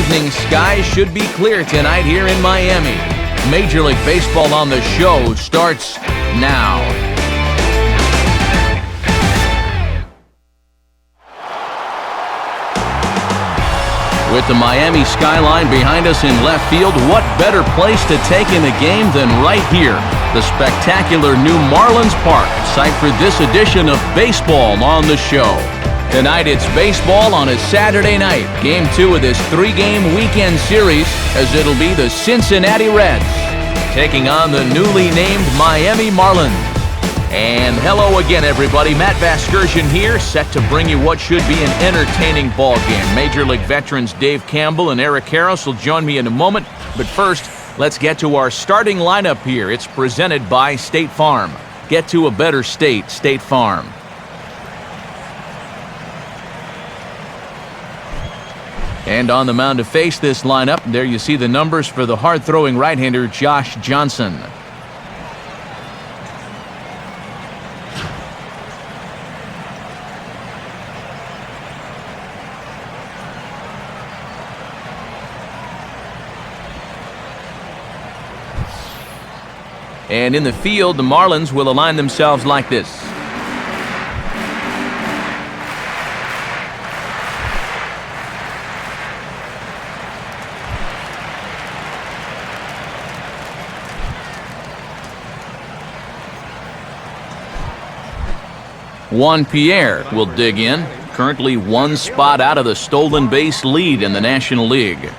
evening, skies should be clear tonight here in Miami. Major League Baseball on the show starts now. With the Miami skyline behind us in left field, what better place to take in a game than right here? The spectacular new Marlins Park, site for this edition of Baseball on the Show. Tonight it's baseball on a Saturday night. Game 2 of this 3-game weekend series, as it'll be the Cincinnati Reds taking on the newly named Miami Marlins. And hello again, everybody. Matt Vasgersian here, set to bring you what should be an entertaining ball game. Major League veterans Dave Campbell and Eric Harris will join me in a moment. But first, let's get to our starting lineup here. It's presented by State Farm. Get to a better state, State Farm. And on the mound to face this lineup, there you see the numbers for the hard-throwing right-hander Josh Johnson. And in the field, the Marlins will align themselves like this. Juan Pierre will dig in, currently one spot out of the stolen base lead in the National League.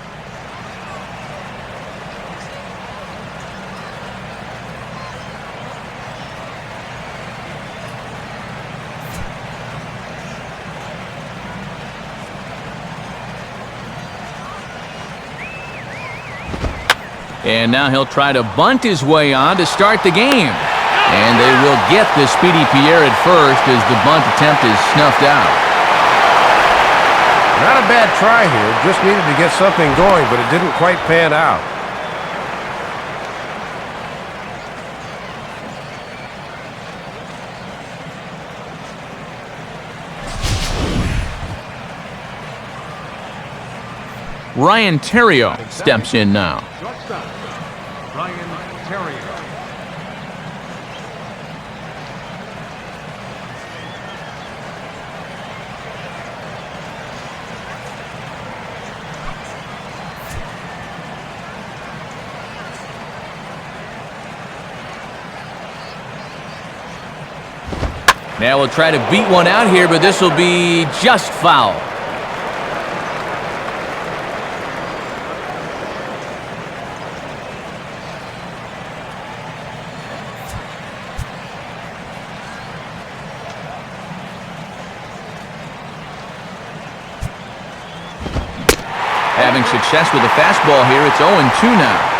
And now he'll try to bunt his way on to start the game. And they will get the speedy Pierre at first as the bunt attempt is snuffed out. Not a bad try here. Just needed to get something going, but it didn't quite pan out. Ryan Terrio steps in now. Ryan Terrio. Now we'll try to beat one out here, but this will be just foul. Having success with the fastball here, it's 0-2 now.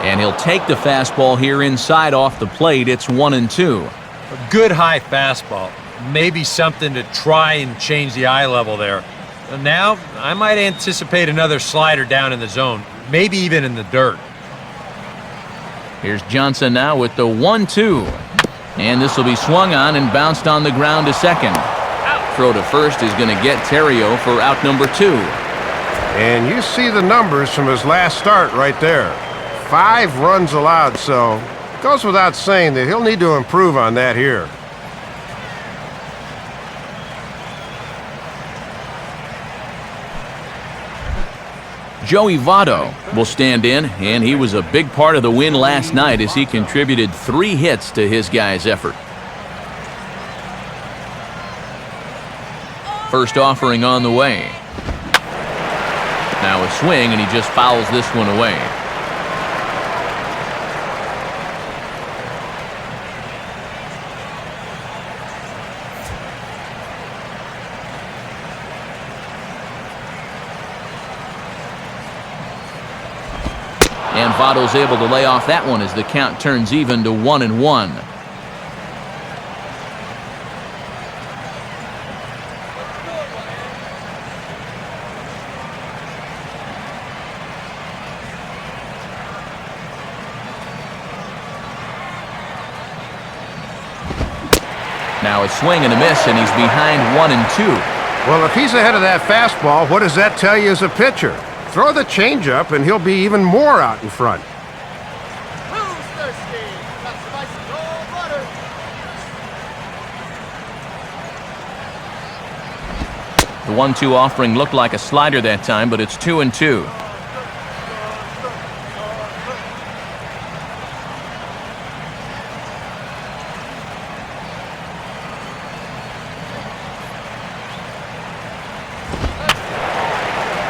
And he'll take the fastball here inside off the plate. It's 1-2. A good high fastball. Maybe something to try and change the eye level there. Now, I might anticipate another slider down in the zone, maybe even in the dirt. Here's Johnson now with the 1-2. And this will be swung on and bounced on the ground to second. Throw to first is going to get Terrio for out number 2. And you see the numbers from his last start right there. 5 runs allowed, so it goes without saying that he'll need to improve on that here. Joey Votto will stand in, and he was a big part of the win last night as he contributed 3 hits to his guys' effort. First offering on the way. Now a swing, and he just fouls this one away. And Votto's able to lay off that one as the count turns even to 1-1. Now a swing and a miss, and he's behind 1-2. Well, if he's ahead of that fastball, what does that tell you as a pitcher? Throw the changeup, and he'll be even more out in front. Who's thirsty? Got some ice and cold water. The 1-2 offering looked like a slider that time, but it's 2-2.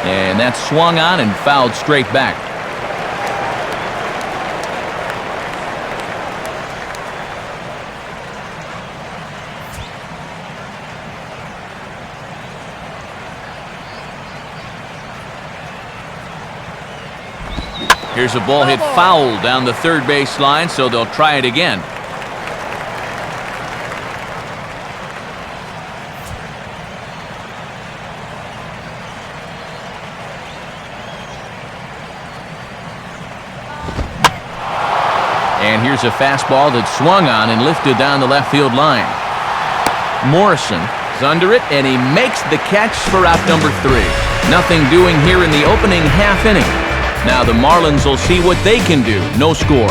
And that's swung on and fouled straight back. Here's a ball hit foul down the third base line, so they'll try it again. And here's a fastball that swung on and lifted down the left field line. Morrison is under it, and he makes the catch for out number 3. Nothing doing here in the opening half inning. Now the Marlins will see what they can do. No score.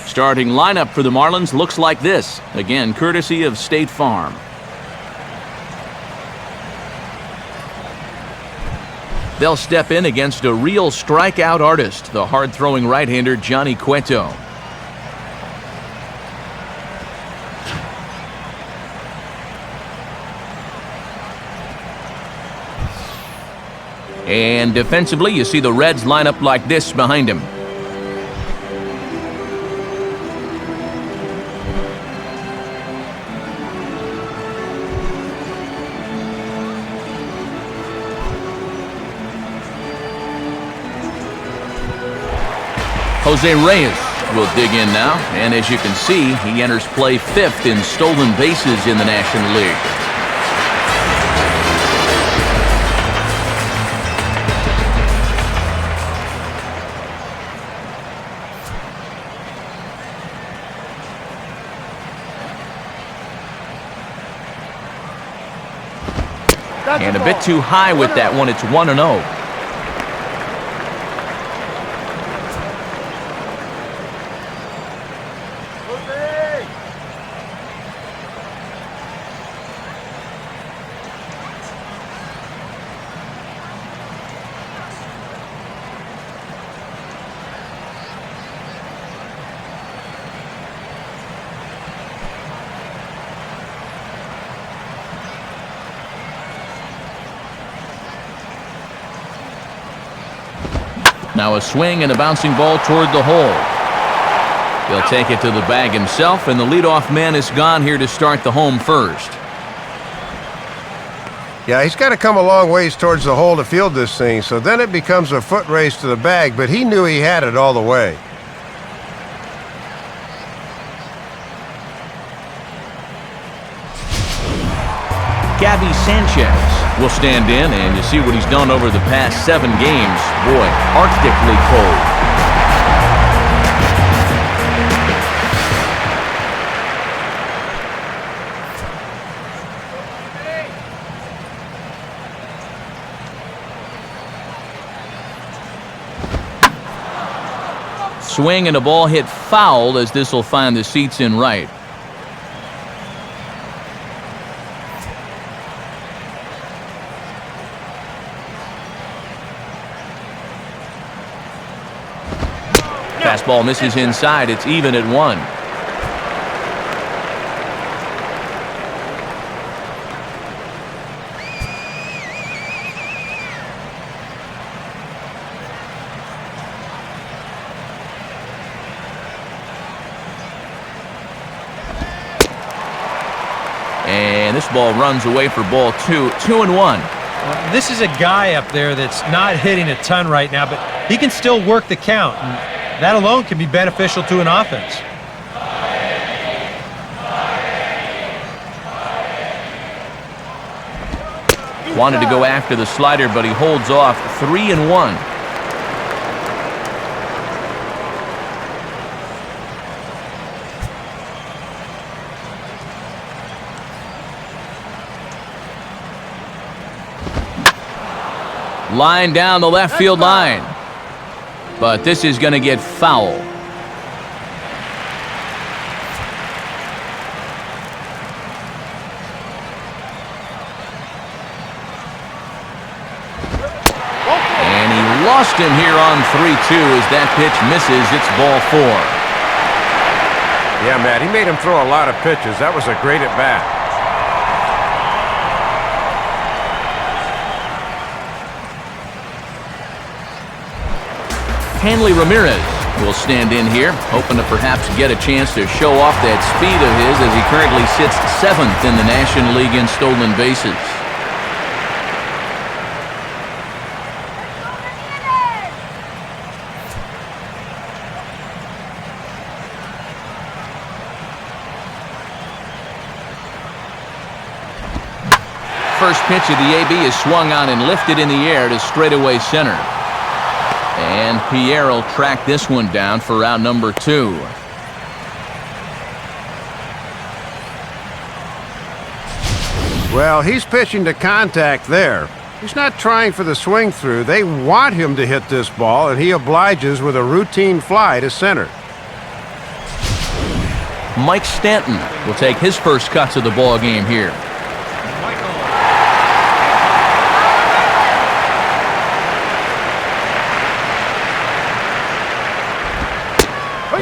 Starting lineup for the Marlins looks like this. Again, courtesy of State Farm. They'll step in against a real strikeout artist, the hard-throwing right-hander Johnny Cueto. And defensively, you see the Reds line up like this behind him. Jose Reyes will dig in now, and as you can see, he enters play 5th in stolen bases in the National League. And a bit too high with that one. It's 1-0. Now a swing and a bouncing ball toward the hole. He'll take it to the bag himself, and the leadoff man is gone here to start the home first. Yeah, he's got to come a long ways towards the hole to field this thing, so then it becomes a foot race to the bag, but he knew he had it all the way. Gabby Sanchez will stand in, and you see what he's done over the past 7 games. Boy, arctically cold. Swing and a ball hit foul, as this will find the seats in right. Fastball misses inside. It's even at 1. And this ball runs away for ball 2. 2-1. This is a guy up there that's not hitting a ton right now, but he can still work the count. That alone can be beneficial to an offense. Wanted to go after the slider, but he holds off. 3-1. Line down the left field line. But this is going to get foul. And he lost him here on 3-2 as that pitch misses. It's ball 4. Yeah, Matt, he made him throw a lot of pitches. That was a great at-bat. Hanley Ramirez will stand in here, hoping to perhaps get a chance to show off that speed of his as he currently sits 7th in the National League in stolen bases. First pitch of the AB is swung on and lifted in the air to straightaway center. And Pierre will track this one down for round number 2. Well, he's pitching to contact there. He's not trying for the swing through. They want him to hit this ball, and he obliges with a routine fly to center. Mike Stanton will take his first cuts of the ball game here.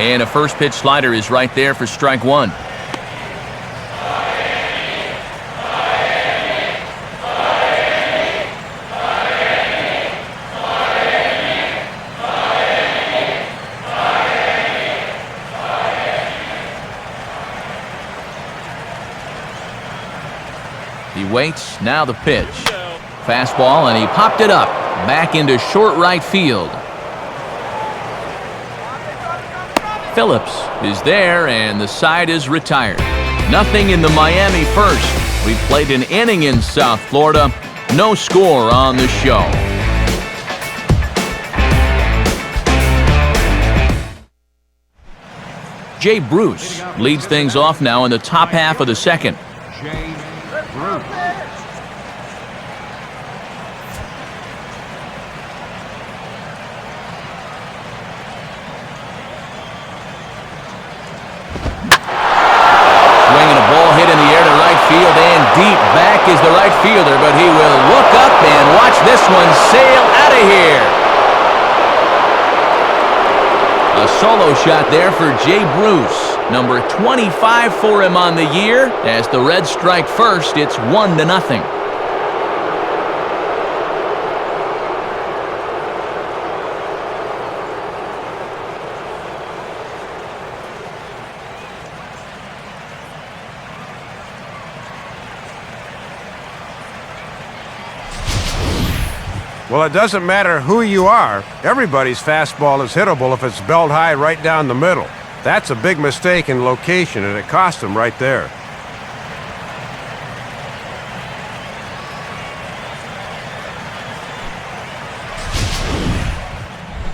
And a first pitch slider is right there for strike 1. He waits, now the pitch. Fastball, and he popped it up, back into short right field. Phillips is there, and the side is retired. Nothing in the Miami first. We played an inning in South Florida. No score on the show. Jay Bruce leads things off now in the top half of the second. Jay Bruce. Field and deep back is the right fielder, but he will look up and watch this one sail out of here. A solo shot there for Jay Bruce, number 25 for him on the year. As the Reds strike first, it's 1-0. Well, it doesn't matter who you are. Everybody's fastball is hittable if it's belt high right down the middle. That's a big mistake in location, and it cost him right there.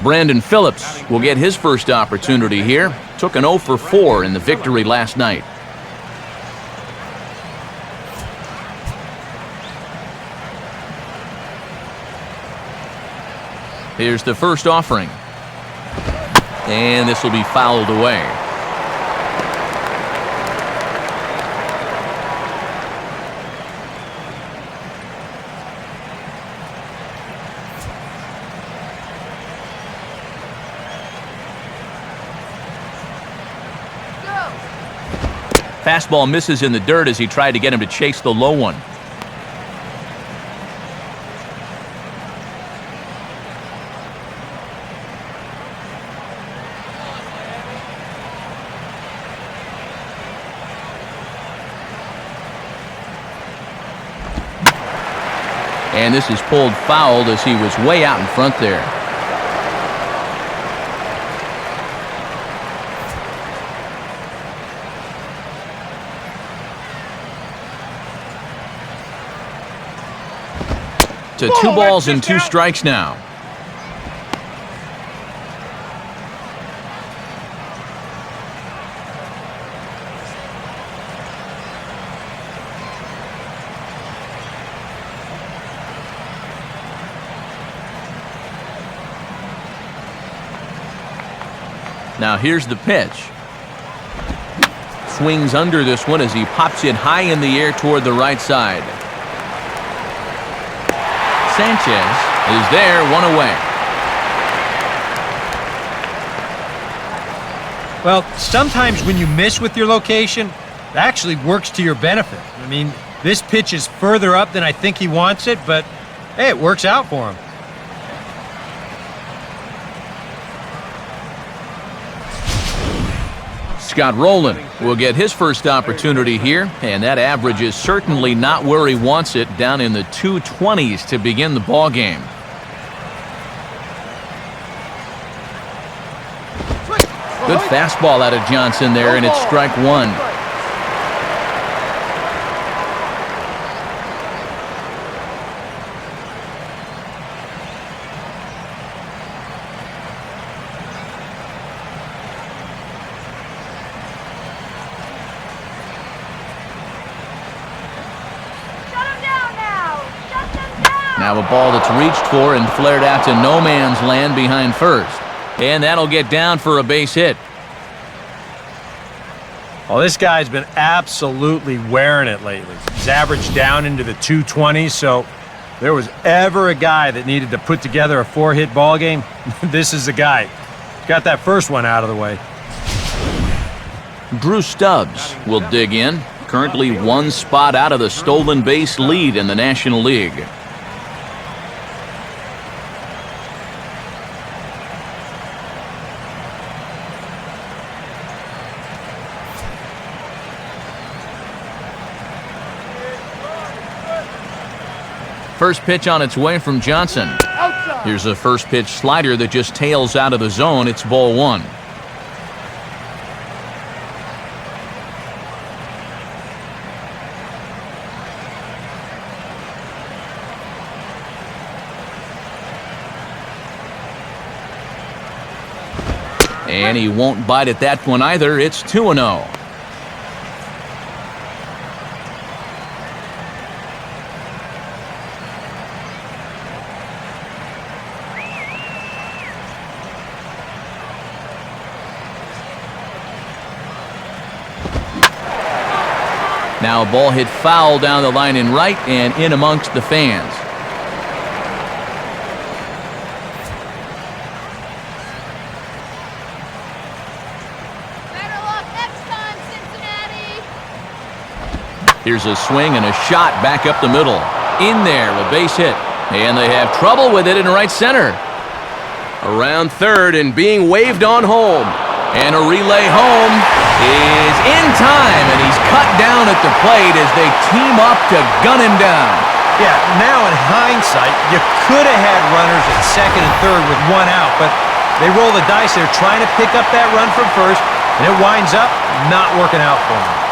Brandon Phillips will get his first opportunity here. Took an 0 for 4 in the victory last night. Here's the first offering. And this will be fouled away. Fastball misses in the dirt as he tried to get him to chase the low one. And this is pulled fouled as he was way out in front there. To 2 balls and 2 strikes now. Now here's the pitch. Swings under this one as he pops it high in the air toward the right side. Sanchez is there, one away. Well, sometimes when you miss with your location, it actually works to your benefit. I mean, this pitch is further up than I think he wants it, but hey, it works out for him. Scott Rowland will get his first opportunity here, and that average is certainly not where he wants it, down in the 220s to begin the ball game. Good fastball out of Johnson there, and it's strike one. Now a ball that's reached for and flared out to no man's land behind first. And that'll get down for a base hit. Well, this guy's been absolutely wearing it lately. He's averaged down into the 220s, so if there was ever a guy that needed to put together a 4-hit ball game, this is the guy. Got that first one out of the way. Drew Stubbs will dig in, currently one spot out of the stolen base lead in the National League. First pitch on its way from Johnson. Here's a first pitch slider that just tails out of the zone. It's ball one. And he won't bite at that one either. It's 2-0. Now a ball hit foul down the line in right and in amongst the fans. Better luck next time, Cincinnati. Here's a swing and a shot back up the middle. In there, a base hit. And they have trouble with it in right center. Around third and being waved on home. And a relay home is in time, and he's cut down at the plate as they team up to gun him down. Yeah, now in hindsight, you could have had runners at second and third with one out, but they roll the dice. They're trying to pick up that run from first, and it winds up not working out for them.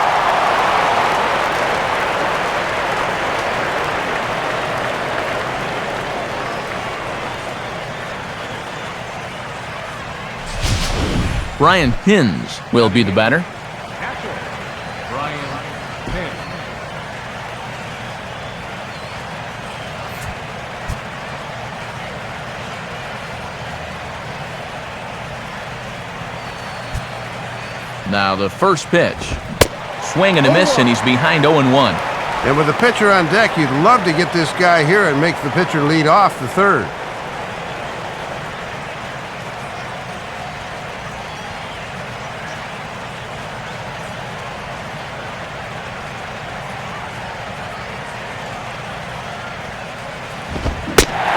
Brian Hins will be the batter. Catcher, Brian Penn. Now the first pitch. Swing and a miss, and he's behind 0-1. And with the pitcher on deck, you'd love to get this guy here and make the pitcher lead off the third.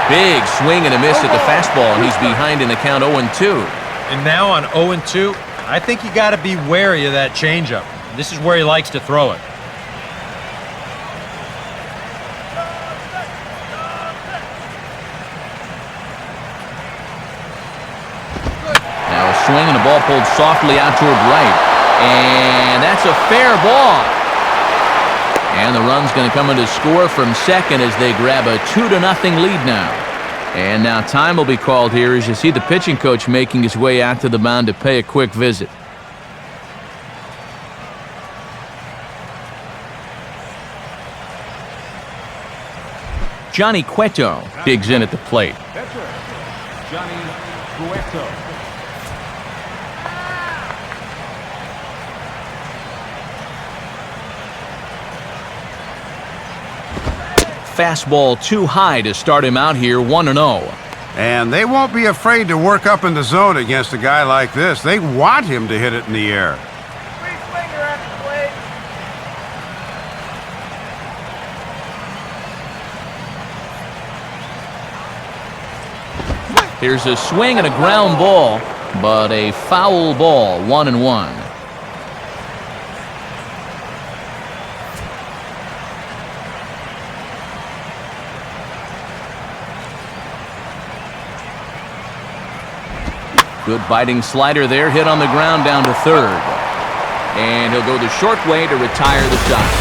Big swing and a miss at the fastball, and he's behind in the count 0-2. And now on 0-2, I think you got to be wary of that changeup. This is where he likes to throw it. Now a swing and a ball pulled softly out toward right. And that's a fair ball. And the run's going to come in to score from second as they grab a 2-0 lead now. And now time will be called here as you see the pitching coach making his way out to the mound to pay a quick visit. Johnny Cueto digs in at the plate. Catcher, Johnny Cueto. fastball too high to start him out here 1-0. And they won't be afraid to work up in the zone against a guy like this. They want him to hit it in the air. Free swinger at the plate. Here's a swing and a ground ball, but a foul ball, 1-1. Good biting slider there, hit on the ground down to third. And he'll go the short way to retire the side.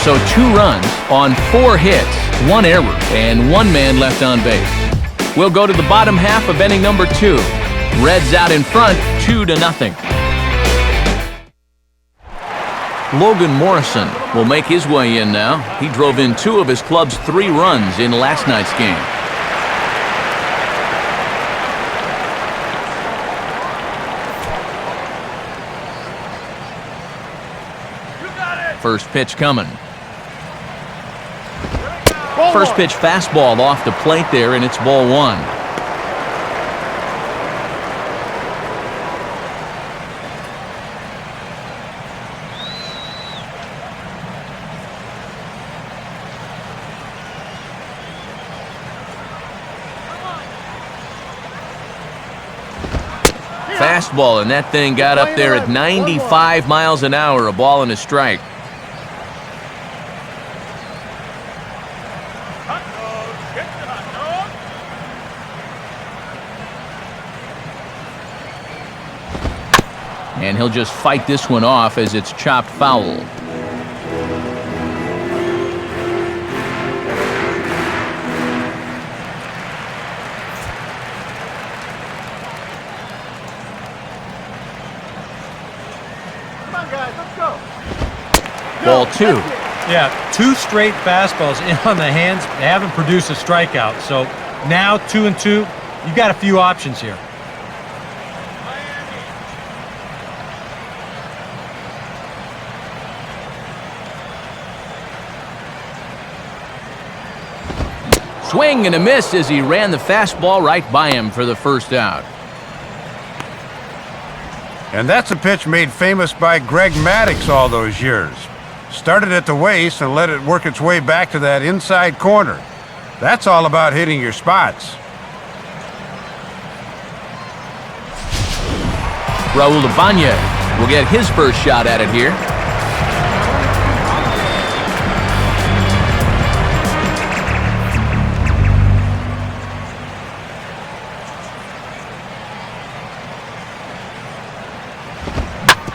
So 2 runs on 4 hits, 1 error, and 1 man left on base. We'll go to the bottom half of inning number 2. Reds out in front, 2-0. Logan Morrison will make his way in now. He drove in 2 of his club's 3 runs in last night's game. First pitch coming. First pitch fastball off the plate there, and it's ball 1. Fastball, and that thing got up there at 95 miles an hour, a ball and a strike. And he'll just fight this one off as it's chopped foul. Come on, guys, let's go. Ball 2. Yeah, 2 straight fastballs in on the hands. They haven't produced a strikeout. So now 2-2. You've got a few options here. Swing and a miss as he ran the fastball right by him for the first out. And that's a pitch made famous by Greg Maddux all those years. Started at the waist and let it work its way back to that inside corner. That's all about hitting your spots. Raul Ibanez will get his first shot at it here.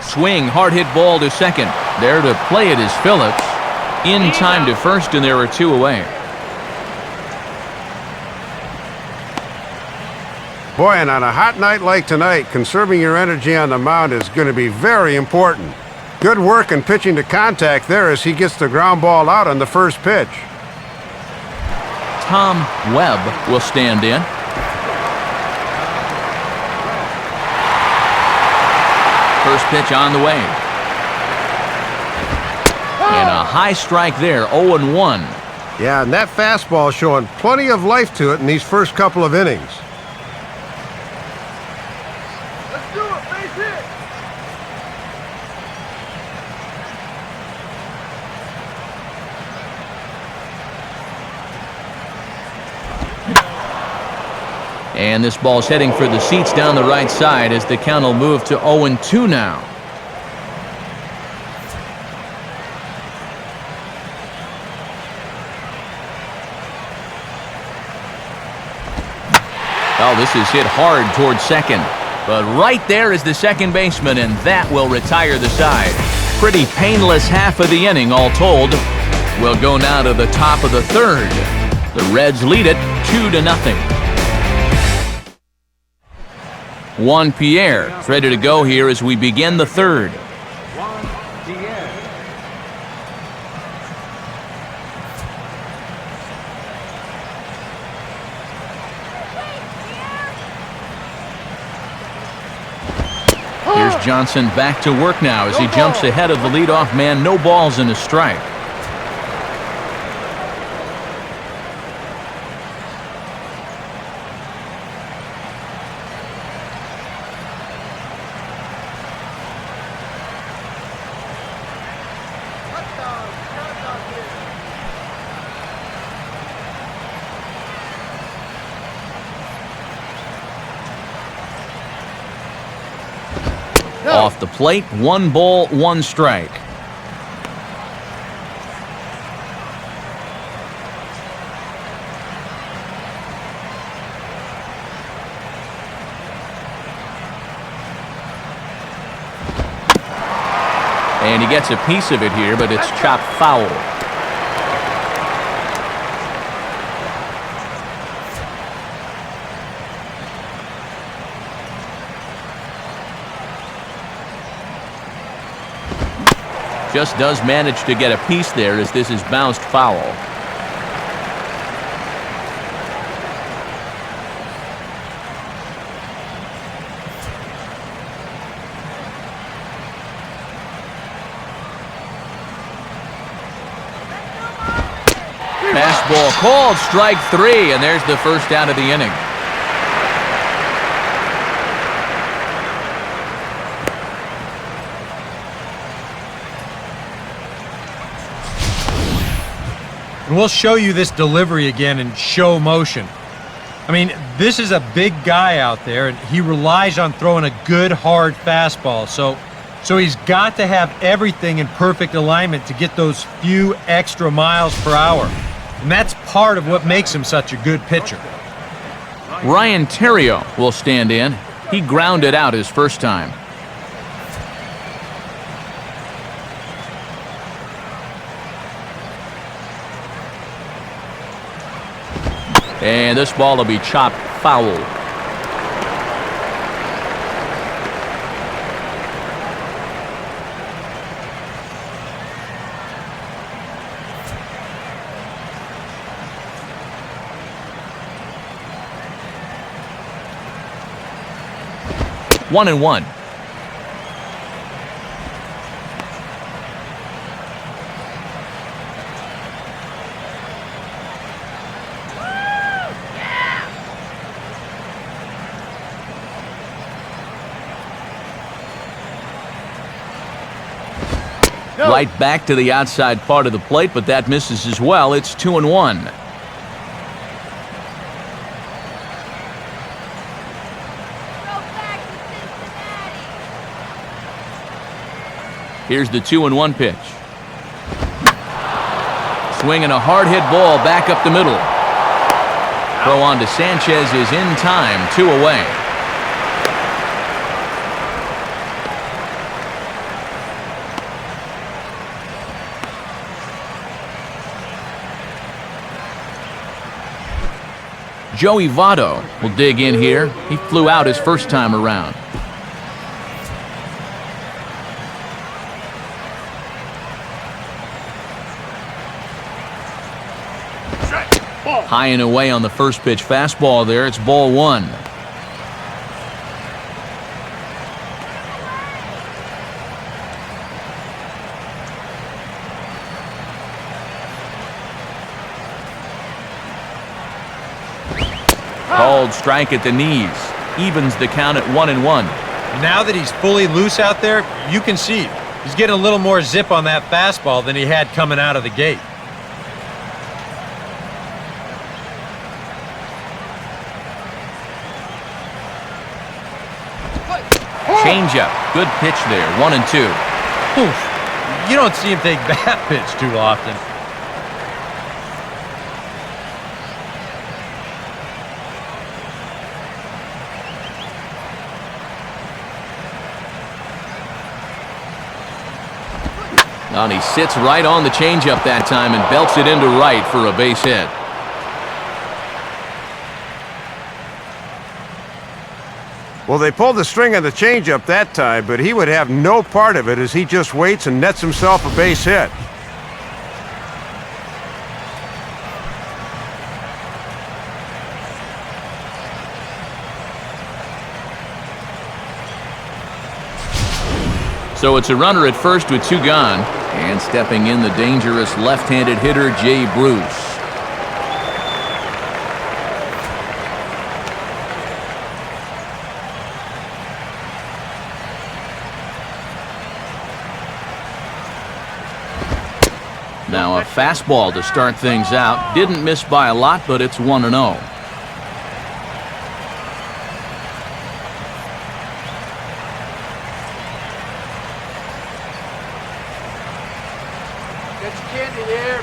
Swing, hard hit ball to second. There to play it is Phillips. In time to first, and there are 2 away. Boy, and on a hot night like tonight, conserving your energy on the mound is going to be very important. Good work in pitching to contact there as he gets the ground ball out on the first pitch. Tom Webb will stand in. First pitch on the way. And a high strike there, 0-1. Yeah, and that fastball showing plenty of life to it in these first couple of innings. Let's do it, base hit. And this ball's heading for the seats down the right side as the count will move to 0-2 now. Oh, this is hit hard towards second. But right there is the second baseman, and that will retire the side. Pretty painless half of the inning, all told. We'll go now to the top of the third. The Reds lead it 2-0. Juan Pierre is ready to go here as we begin the third. Here's Johnson back to work now as he jumps ahead of the leadoff man. No balls and a strike. Off the plate, 1 ball, 1 strike. And he gets a piece of it here, but it's chopped foul. Just does manage to get a piece there as this is bounced foul. Fastball called, strike 3, and there's the first out of the inning. And we'll show you this delivery again in show motion. I mean, this is a big guy out there, and he relies on throwing a good, hard fastball. So he's got to have everything in perfect alignment to get those few extra miles per hour. And that's part of what makes him such a good pitcher. Ryan Terrio will stand in. He grounded out his first time. And this ball will be chopped foul. One and one. Right back to the outside part of the plate, but that misses as well. It's 2-1. Here's the 2-1 pitch. Swinging a hard hit ball back up the middle. Throw on to Sanchez is in time, 2 away. Joey Votto will dig in here. He flew out his first time around. High and away on the first pitch fastball there. It's ball 1. Called strike at the knees. Evens the count at 1-1. Now that he's fully loose out there, you can see he's getting a little more zip on that fastball than he had coming out of the gate. Changeup. Good pitch there. 1-2. Oof. You don't see him take that pitch too often. And he sits right on the changeup that time and belts it into right for a base hit. Well, they pulled the string on the changeup that time, but he would have no part of it as he just waits and nets himself a base hit. So it's a runner at first with 2 gone. And stepping in, the dangerous left-handed hitter, Jay Bruce. Now a fastball to start things out. Didn't miss by a lot, but it's 1-0. Get your candy there.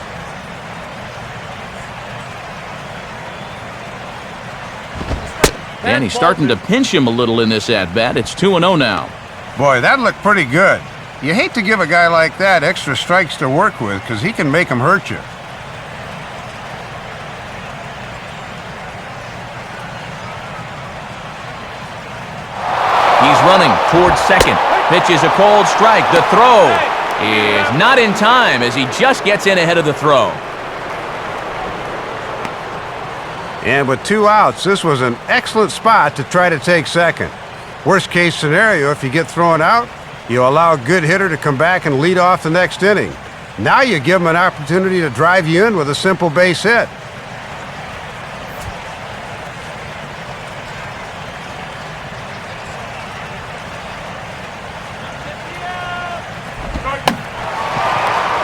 And he's starting to pinch him a little in this at-bat. It's 2-0 now. Boy, that looked pretty good. You hate to give a guy like that extra strikes to work with because he can make them hurt you. He's running towards second. Pitch is a cold strike. The throw is not in time as he just gets in ahead of the throw. And with 2 outs, this was an excellent spot to try to take second. Worst case scenario, if you get thrown out, you allow a good hitter to come back and lead off the next inning. Now you give him an opportunity to drive you in with a simple base hit.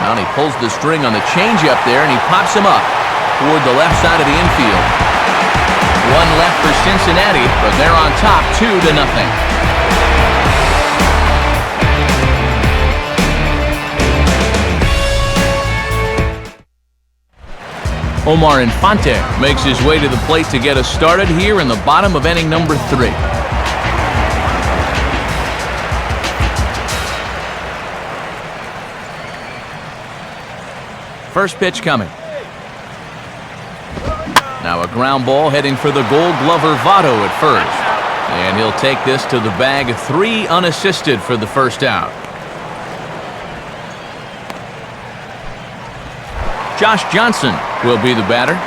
Now he pulls the string on the changeup there, and he pops him up toward the left side of the infield. One left for Cincinnati, but they're on top 2-0. Omar Infante makes his way to the plate to get us started here in the bottom of inning number 3. First pitch coming. Now a ground ball heading for the Gold Glover Votto at first. And he'll take this to the bag, 3 unassisted for the first out. Josh Johnson will be the batter.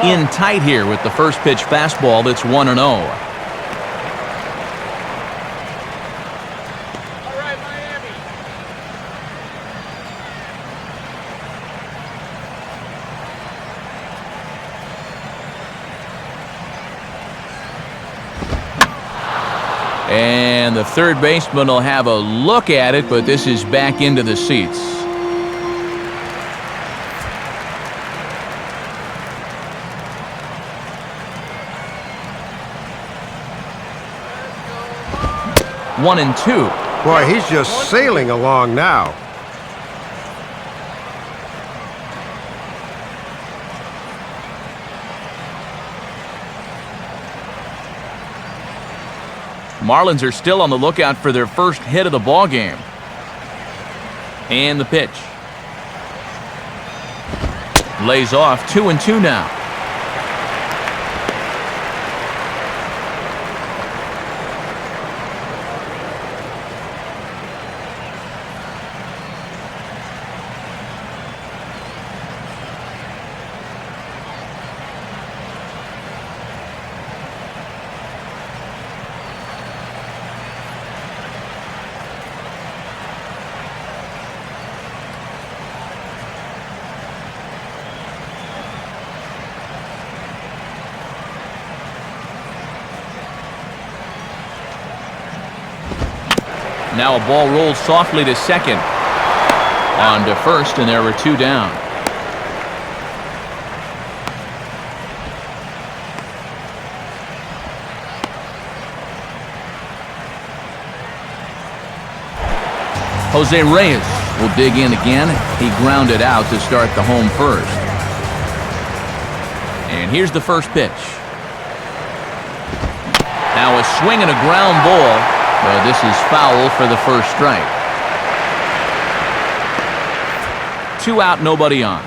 In tight here with the first pitch fastball that's 1-0. All right, Miami. And the third baseman will have a look at it, but this is back into the seats. One and two. Boy, he's just sailing along now. Marlins are still on the lookout for their first hit of the ball game. And the pitch. Lays off 2-2 now. Now a ball rolls softly to second. On to first, and there were 2 down. Jose Reyes will dig in again. He grounded out to start the home first. And here's the first pitch. Now a swing and a ground ball. Well, this is foul for the first strike. 2 out, nobody on.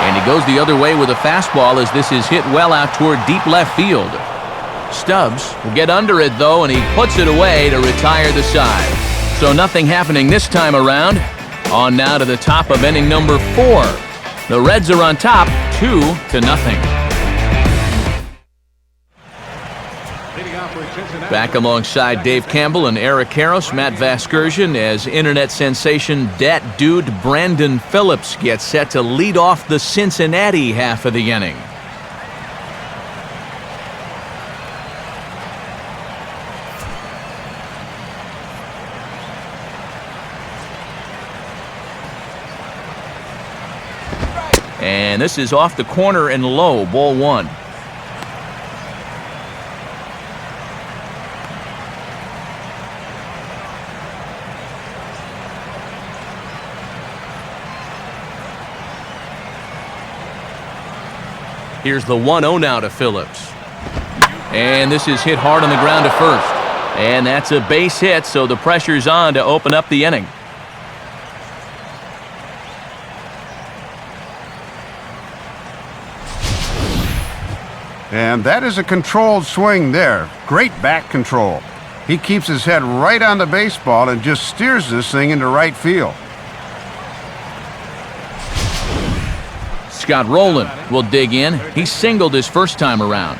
And he goes the other way with a fastball as this is hit well out toward deep left field. Stubbs will get under it, though, and he puts it away to retire the side. So nothing happening this time around. On now to the top of inning number 4. The Reds are on top, 2-0. Back alongside Dave Campbell and Eric Karros, Matt Vasgersian, as internet sensation Dat Dude Brandon Phillips gets set to lead off the Cincinnati half of the inning. And this is off the corner and low, ball 1. Here's the 1-0 now to Phillips. And this is hit hard on the ground to first. And that's a base hit, so the pressure's on to open up the inning. And that is a controlled swing there. Great bat control. He keeps his head right on the baseball and just steers this thing into right field. Scott Rowland will dig in. He singled his first time around.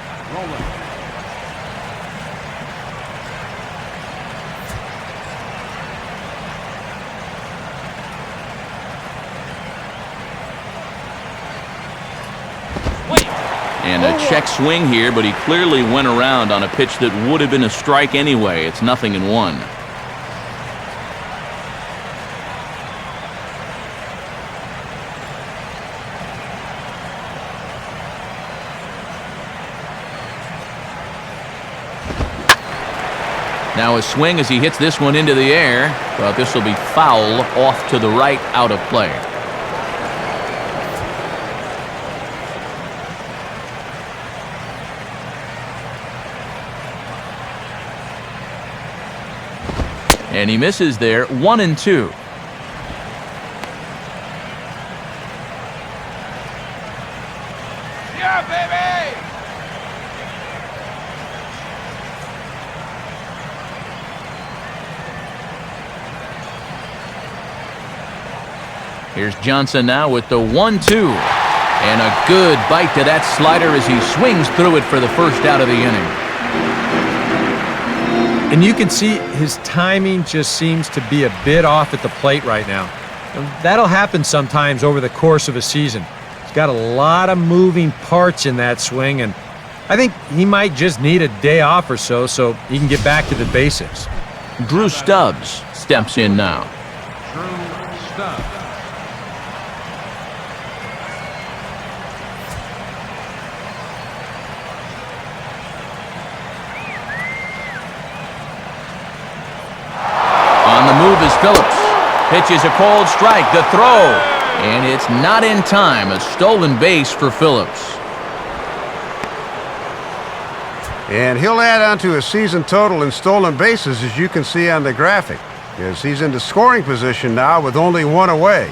And a check swing here, but he clearly went around on a pitch that would have been a strike anyway. It's 0-1. Now a swing as he hits this one into the air, but this will be foul off to the right, out of play. And he misses there, 1-2. Yeah, baby! Here's Johnson now with the 1-2. And a good bite to that slider as he swings through it for the first out of the inning. And you can see his timing just seems to be a bit off at the plate right now. And that'll happen sometimes over the course of a season. He's got a lot of moving parts in that swing, and I think he might just need a day off or so he can get back to the basics. Drew Stubbs steps in now. Drew Stubbs. On the move is Phillips. Pitches a cold strike, the throw. And it's not in time. A stolen base for Phillips. And he'll add on to his season total in stolen bases, as you can see on the graphic, as he's into scoring position now with only one away.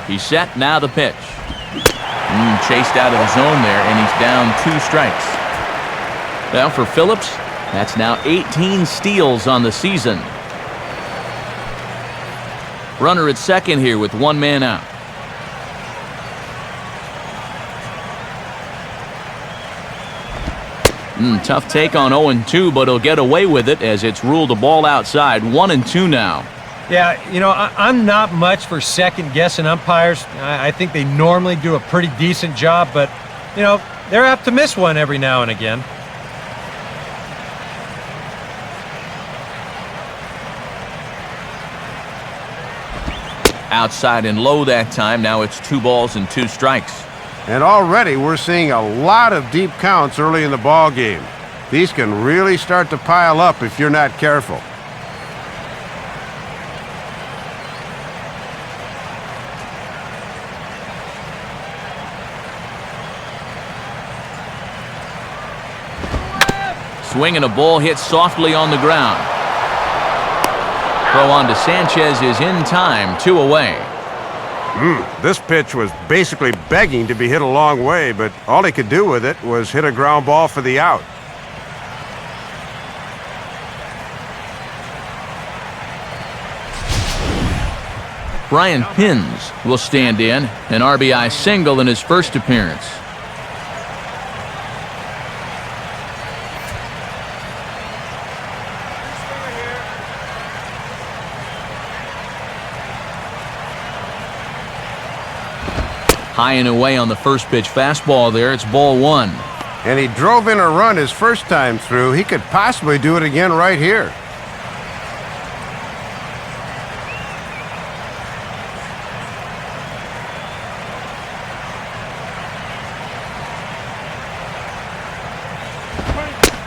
He's set, now the pitch. Chased out of the zone there, and he's down 2 strikes. Well, for Phillips, that's now 18 steals on the season. Runner at second here with 1 man out. Tough take on 0-2, but he'll get away with it as it's ruled a ball outside. 1-2 now. Yeah, you know, I'm not much for second-guessing umpires. I think they normally do a pretty decent job, but, you know, they're apt to miss one every now and again. Outside and low that time. Now it's 2 balls and 2 strikes. And already we're seeing a lot of deep counts early in the ball game. These can really start to pile up if you're not careful. Swing and a ball hit softly on the ground. Throw on to Sanchez is in time, 2 away. This pitch was basically begging to be hit a long way, but all he could do with it was hit a ground ball for the out. Brian Pins will stand in, an RBI single in his first appearance. High and away on the first pitch fastball there. It's ball 1. And he drove in a run his first time through. He could possibly do it again right here.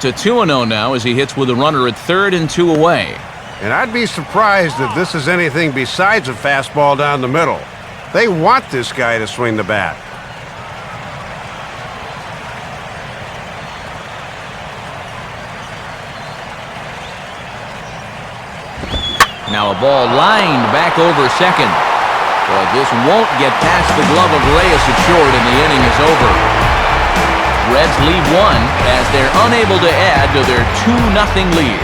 To 2-0 now as he hits with a runner at third and 2 away. And I'd be surprised if this is anything besides a fastball down the middle. They want this guy to swing the bat. Now a ball lined back over second. But this won't get past the glove of Reyes at short, and the inning is over. Reds lead one as they're unable to add to their 2-0 lead.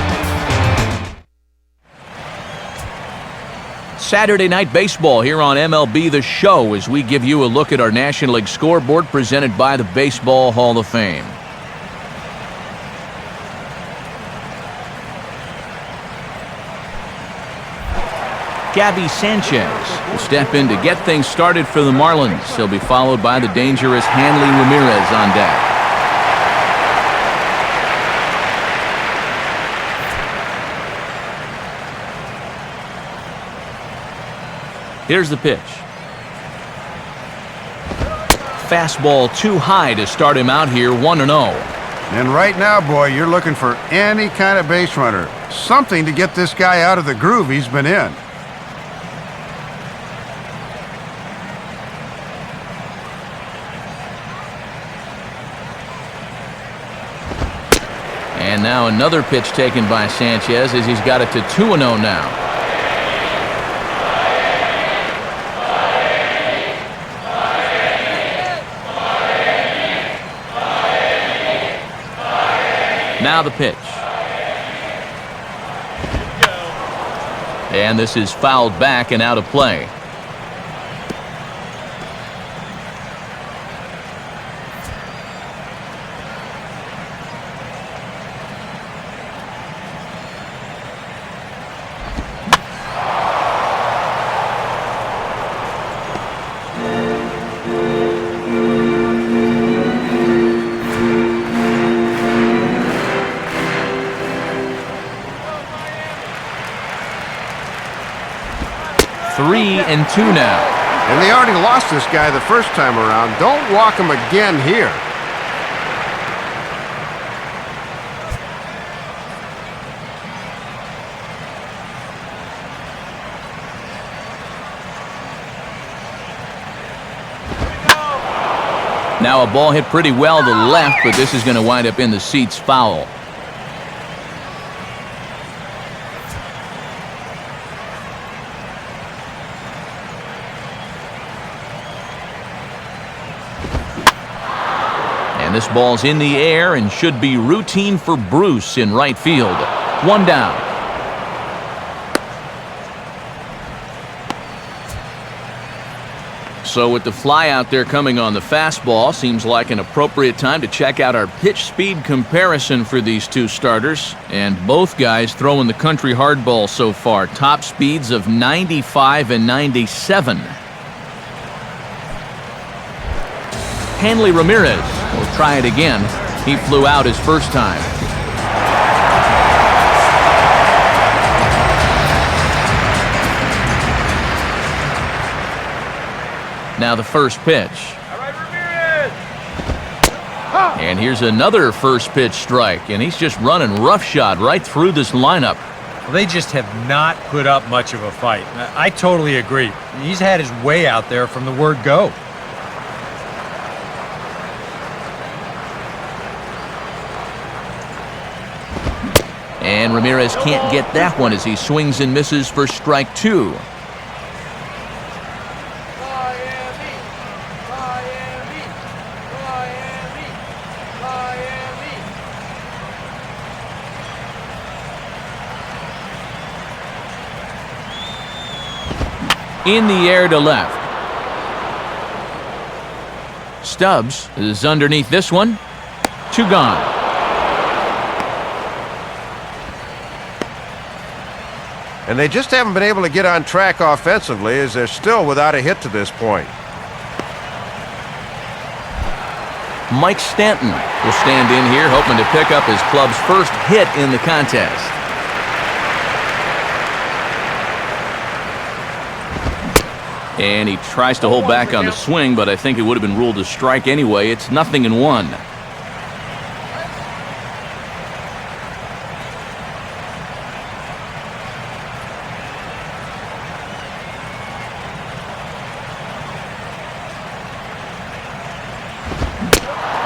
Saturday Night Baseball here on MLB The Show as we give you a look at our National League scoreboard presented by the Baseball Hall of Fame. Gabby Sanchez will step in to get things started for the Marlins. He'll be followed by the dangerous Hanley Ramirez on deck. Here's the pitch. Fastball too high to start him out here, 1-0. And right now, boy, you're looking for any kind of base runner. Something to get this guy out of the groove he's been in. And now another pitch taken by Sanchez as he's got it to 2-0 now. Now the pitch. And this is fouled back and out of play. Three and 2 now. And they already lost this guy the first time around. Don't walk him again here. Now a ball hit pretty well to the left, but this is going to wind up in the seats foul. And this ball's in the air and should be routine for Bruce in right field. 1 down. So with the fly out there coming on the fastball, seems like an appropriate time to check out our pitch speed comparison for these two starters. And both guys throwing the country hardball so far. Top speeds of 95 and 97. Hanley Ramirez will try it again. He flew out his first time. Now the first pitch. And here's another first pitch strike, and he's just running roughshod right through this lineup. Well, they just have not put up much of a fight. I totally agree. He's had his way out there from the word go. And Ramirez can't get that one as he swings and misses for strike 2. In the air to left. Stubbs is underneath this one. 2 gone. And they just haven't been able to get on track offensively as they're still without a hit to this point. Mike Stanton will stand in here, hoping to pick up his club's first hit in the contest. And he tries to hold back on the swing, but I think it would have been ruled a strike anyway. It's 0-1.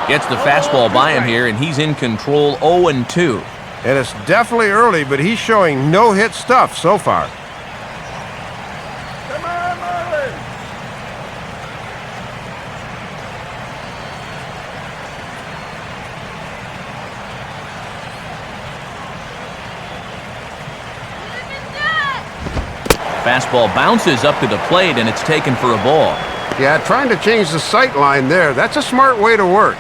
Gets the fastball by him here, and he's in control 0-2. And it's definitely early, but he's showing no-hit stuff so far. Come on, Marlins! Fastball bounces up to the plate, and it's taken for a ball. Yeah, trying to change the sight line there. That's a smart way to work.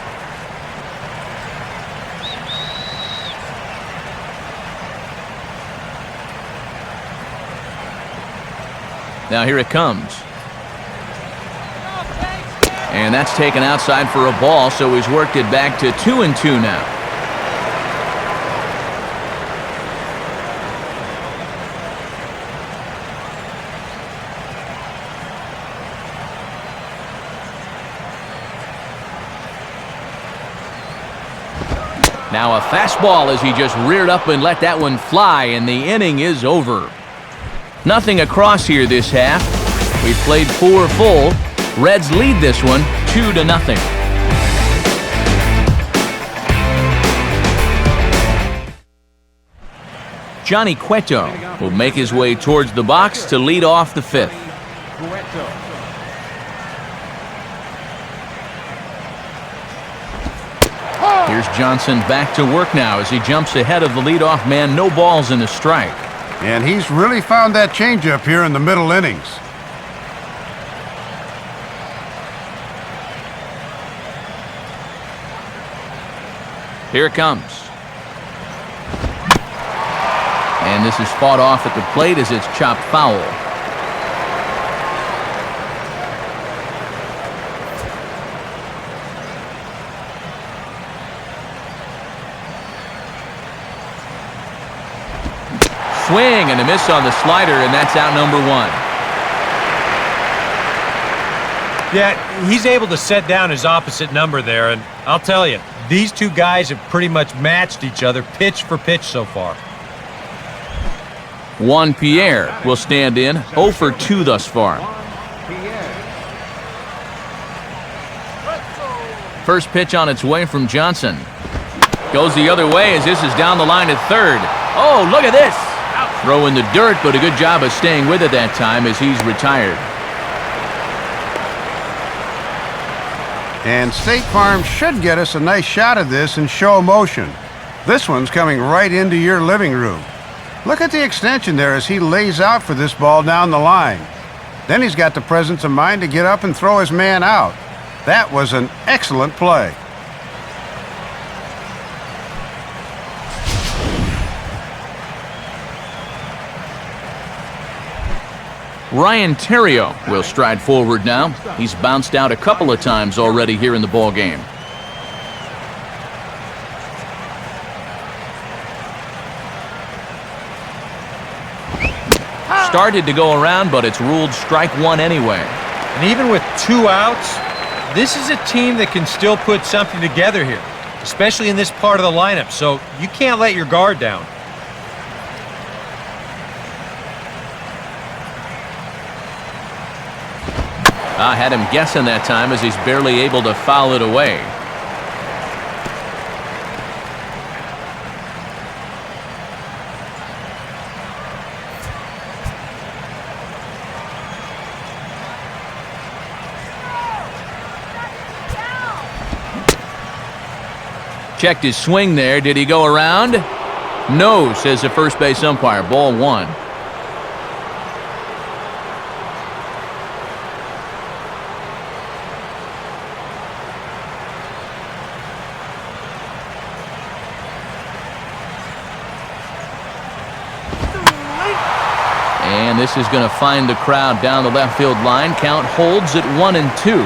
Now here it comes. And that's taken outside for a ball, so he's worked it back to 2-2 now. Now a fastball as he just reared up and let that one fly, and the inning is over. Nothing across here this half. We've played 4 full. Reds lead this one 2-0. Johnny Cueto will make his way towards the box to lead off the 5th. Here's Johnson back to work now as he jumps ahead of the leadoff man. No balls and a strike. And he's really found that changeup here in the middle innings. Here it comes. And this is fought off at the plate as it's chopped foul. Swing and a miss on the slider, and that's out number 1. Yeah, he's able to set down his opposite number there, and I'll tell you, these two guys have pretty much matched each other pitch for pitch so far. Juan Pierre will stand in, 0 for 2 thus far. First pitch on its way from Johnson. Goes the other way as this is down the line at third. Oh, look at this! Throw in the dirt, but a good job of staying with it that time as he's retired. And State Farm should get us a nice shot of this in show motion. This one's coming right into your living room. Look at the extension there as he lays out for this ball down the line. Then he's got the presence of mind to get up and throw his man out. That was an excellent play. Ryan Theriot will stride forward now. He's bounced out a couple of times already here in the ball game. Started to go around, but it's ruled strike 1 anyway. And even with 2 outs, this is a team that can still put something together here, especially in this part of the lineup, so you can't let your guard down. I had him guessing that time as he's barely able to foul it away. Checked his swing there. Did he go around? No, says the first base umpire. Ball 1. And this is going to find the crowd down the left field line. Count holds at 1-2.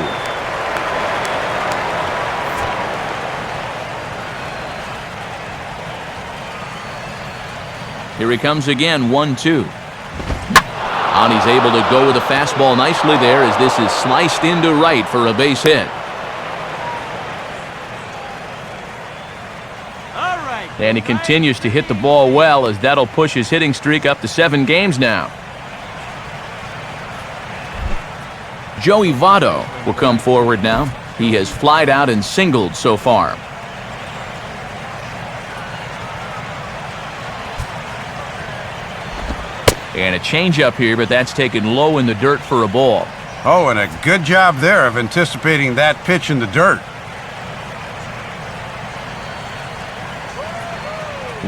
Here he comes again, 1-2. And he's able to go with a fastball nicely there as this is sliced into right for a base hit. And he continues to hit the ball well as that'll push his hitting streak up to 7 games now. Joey Votto will come forward now. He has flied out and singled so far. And a changeup here, but that's taken low in the dirt for a ball. Oh, and a good job there of anticipating that pitch in the dirt.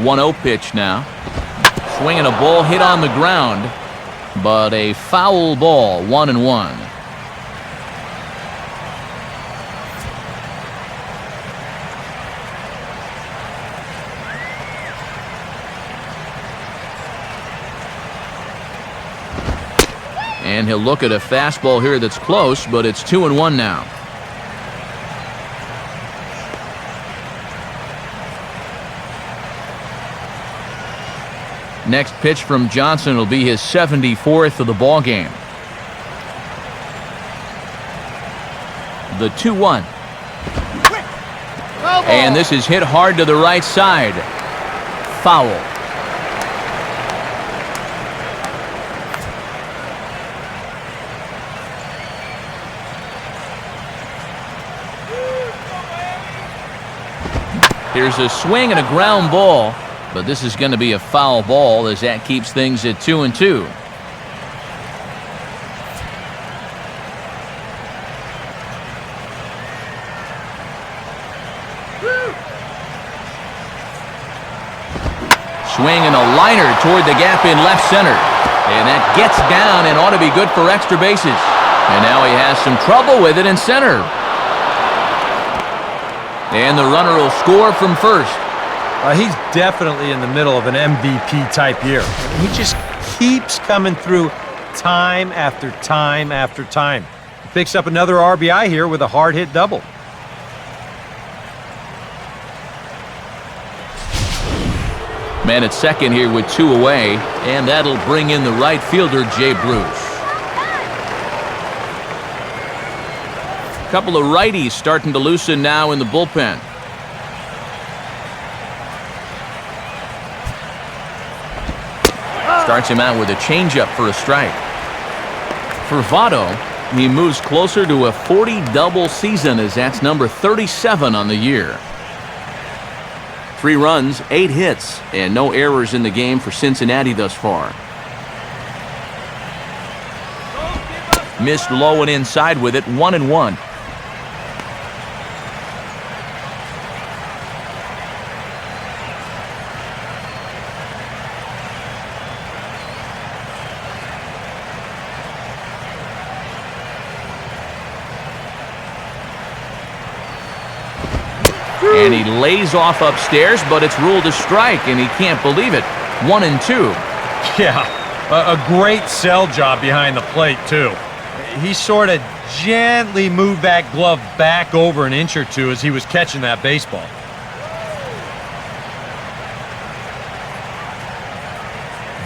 1-0 pitch now. Swinging a ball hit on the ground, but a foul ball, 1-1. And he'll look at a fastball here that's close, but it's 2-1 now. Next pitch from Johnson will be his 74th of the ball game. The 2-1. And this is hit hard to the right side. Foul. Here's a swing and a ground ball, but this is going to be a foul ball as that keeps things at 2-2. Swing and a liner toward the gap in left center. And that gets down and ought to be good for extra bases. And now he has some trouble with it in center. And the runner will score from first. He's definitely in the middle of an MVP type year. He just keeps coming through time after time after time. He picks up another RBI here with a hard hit double. Man at second here with 2 away, and that'll bring in the right fielder, Jay Bruce. A couple of righties starting to loosen now in the bullpen. Starts him out with a changeup for a strike. For Votto, he moves closer to a 40-double season as that's number 37 on the year. 3 runs, 8 hits, and no errors in the game for Cincinnati thus far. Missed low and inside with it, 1-1. And he lays off upstairs, but it's ruled a strike, and he can't believe it. 1-2. Yeah, a great sell job behind the plate, too. He sort of gently moved that glove back over an inch or two as he was catching that baseball.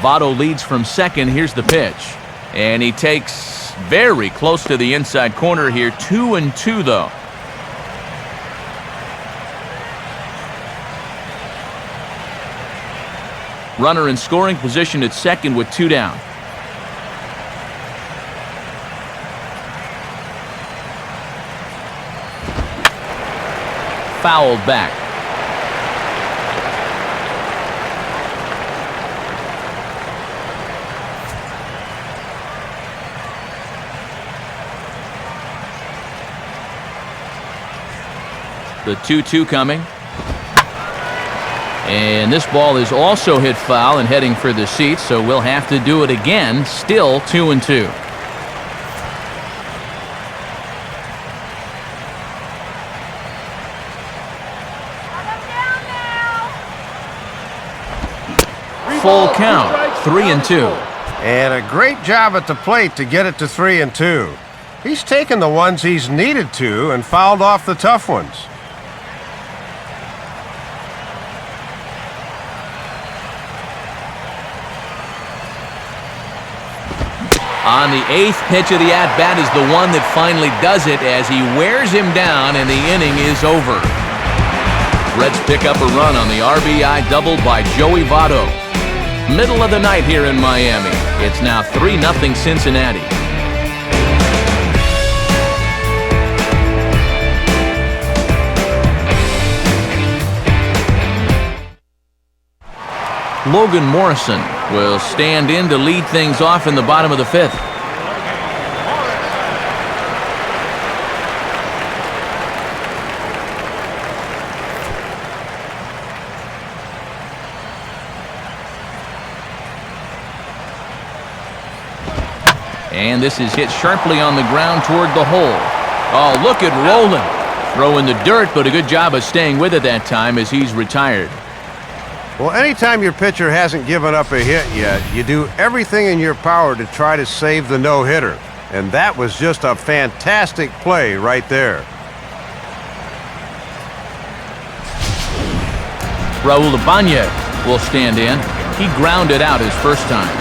Votto leads from second. Here's the pitch. And he takes very close to the inside corner here. 2-2, though. Runner in scoring position at second with 2 down. Fouled back. The 2-2 coming. And this ball is also hit foul and heading for the seats, so we'll have to do it again. Still 2-2. Full count, 3-2. And a great job at the plate to get it to 3-2. He's taken the ones he's needed to and fouled off the tough ones. On the 8th pitch of the at-bat is the one that finally does it as he wears him down and the inning is over. Reds pick up a run on the RBI double by Joey Votto. Middle of the night here in Miami. It's now 3-0 Cincinnati. Logan Morrison will stand in to lead things off in the bottom of the 5th. And this is hit sharply on the ground toward the hole. Oh, look at Roland. Throwing the dirt, but a good job of staying with it that time as he's retired. Well, anytime your pitcher hasn't given up a hit yet, you do everything in your power to try to save the no-hitter. And that was just a fantastic play right there. Raul Ibanez will stand in. He grounded out his first time.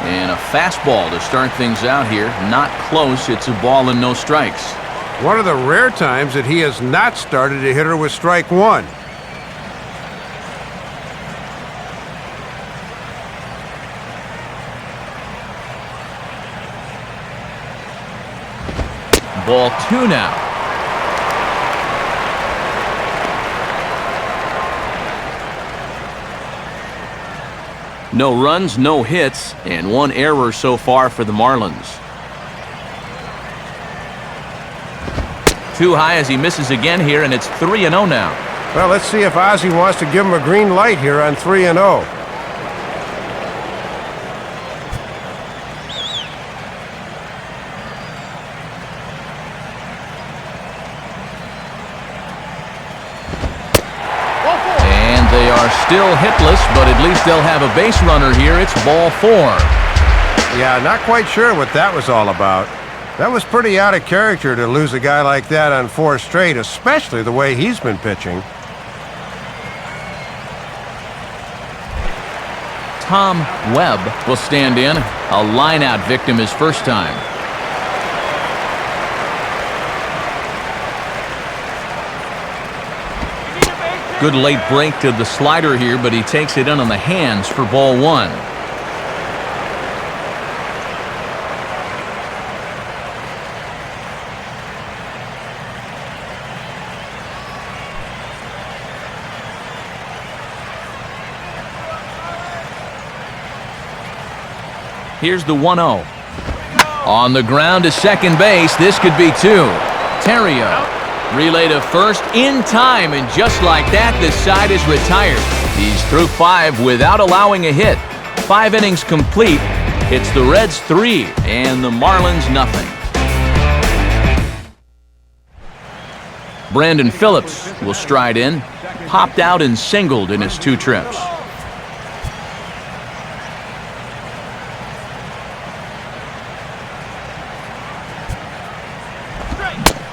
And a fastball to start things out here. Not close. It's a ball and no strikes. One of the rare times that he has not started a hitter with strike one. Ball 2 now. No runs, no hits, and 1 error so far for the Marlins. Too high as he misses again here, and it's 3-0 now. Well, let's see if Ozzie wants to give him a green light here on 3-0. And they are still hitless, but at least they'll have a base runner here. It's ball 4. Yeah, not quite sure what that was all about. That was pretty out of character to lose a guy like that on 4 straight, especially the way he's been pitching. Tom Webb will stand in. A line-out victim his first time. Good late break to the slider here, but he takes it in on the hands for ball 1. Here's the 1-0. On the ground to second base. This could be 2. Terrio. Relay to first in time, and just like that, the side is retired. He's through 5 without allowing a hit. 5 innings complete. It's the Reds 3 and the Marlins nothing. Brandon Phillips will stride in. Popped out and singled in his 2 trips.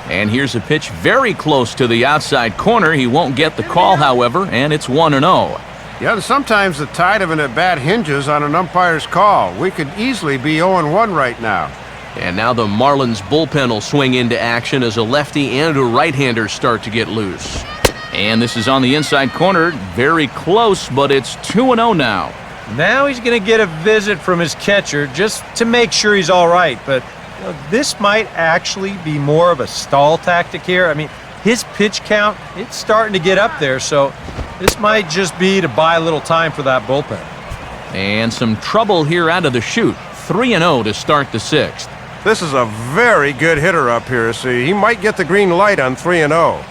And here's a pitch very close to the outside corner. He won't get the call, however, and it's 1-0. Yeah, sometimes the tide of an at-bat hinges on an umpire's call. We could easily be 0-1 right now. And now the Marlins bullpen will swing into action as a lefty and a right-hander start to get loose. And this is on the inside corner. Very close, but it's 2-0 now. Now he's going to get a visit from his catcher just to make sure he's all right, but this might actually be more of a stall tactic here. I mean, his pitch count, it's starting to get up there, so this might just be to buy a little time for that bullpen. And some trouble here out of the chute. 3-0 to start the 6th. This is a very good hitter up here, so he might get the green light on 3-0.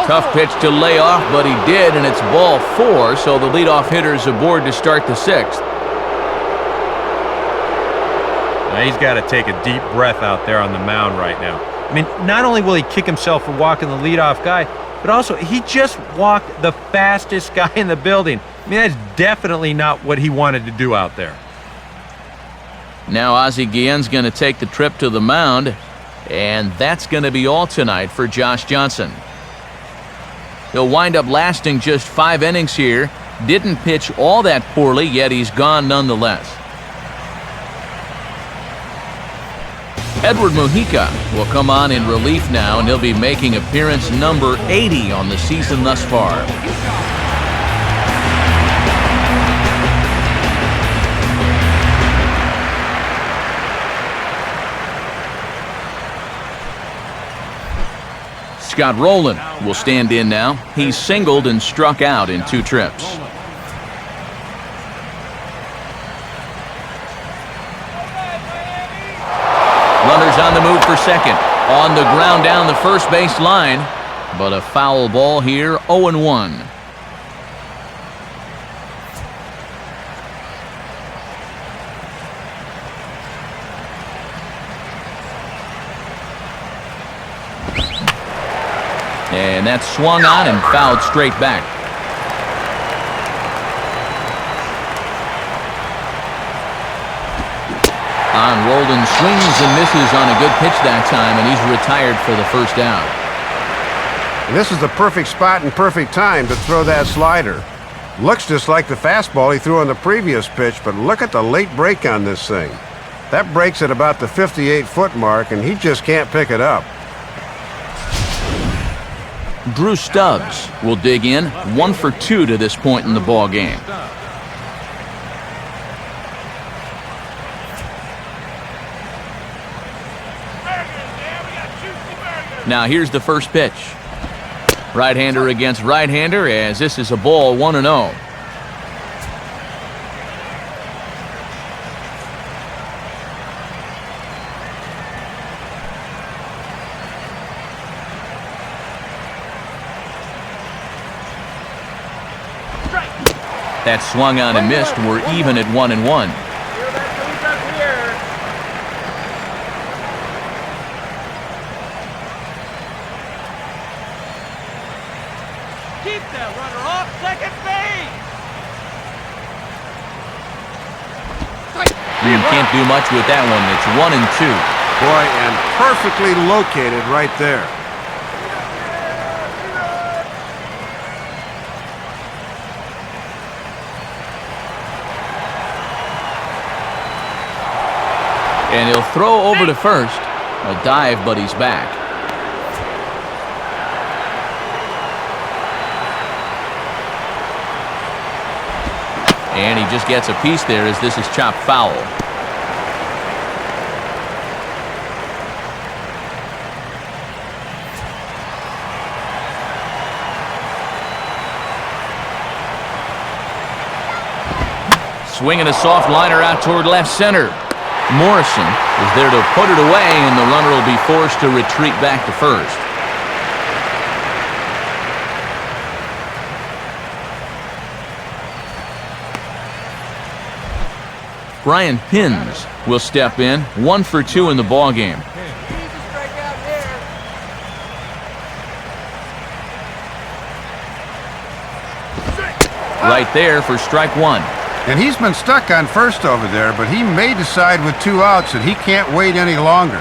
Tough pitch to lay off, but he did, and it's ball 4, so the leadoff hitter is aboard to start the 6th. Now he's got to take a deep breath out there on the mound right now. I mean, not only will he kick himself for walking the leadoff guy, but also he just walked the fastest guy in the building. I mean, that's definitely not what he wanted to do out there. Now Ozzie Guillen's going to take the trip to the mound, and that's going to be all tonight for Josh Johnson. He'll wind up lasting just 5 innings here. Didn't pitch all that poorly, yet he's gone nonetheless. Edward Mujica will come on in relief now, and he'll be making appearance number 80 on the season thus far. Scott Rowland will stand in now. He's singled and struck out in 2 trips. Runners on the move for second. On the ground down the first base line, but a foul ball here, 0-1. And that's swung on and fouled straight back. On Roldan swings and misses on a good pitch that time, and he's retired for the first out. This is the perfect spot and perfect time to throw that slider. Looks just like the fastball he threw on the previous pitch, but look at the late break on this thing. That breaks at about the 58-foot mark, and he just can't pick it up. Drew Stubbs will dig in, 1 for 2 to this point in the ball game. Now here's the first pitch. Right-hander against right-hander, as this is a ball, 1-0. That swung on and missed. We're even at 1-1. Keep that runner off second base. You can't do much with that one. It's 1-2. Boy, and perfectly located right there. And he'll throw over to first. A dive, but he's back. And he just gets a piece there as this is chopped foul. Swinging a soft liner out toward left center. Morrison is there to put it away, and the runner will be forced to retreat back to first. Brian Pins will step in, 1 for 2 in the ball game. Right there for strike 1. And he's been stuck on first over there, but he may decide with 2 outs that he can't wait any longer.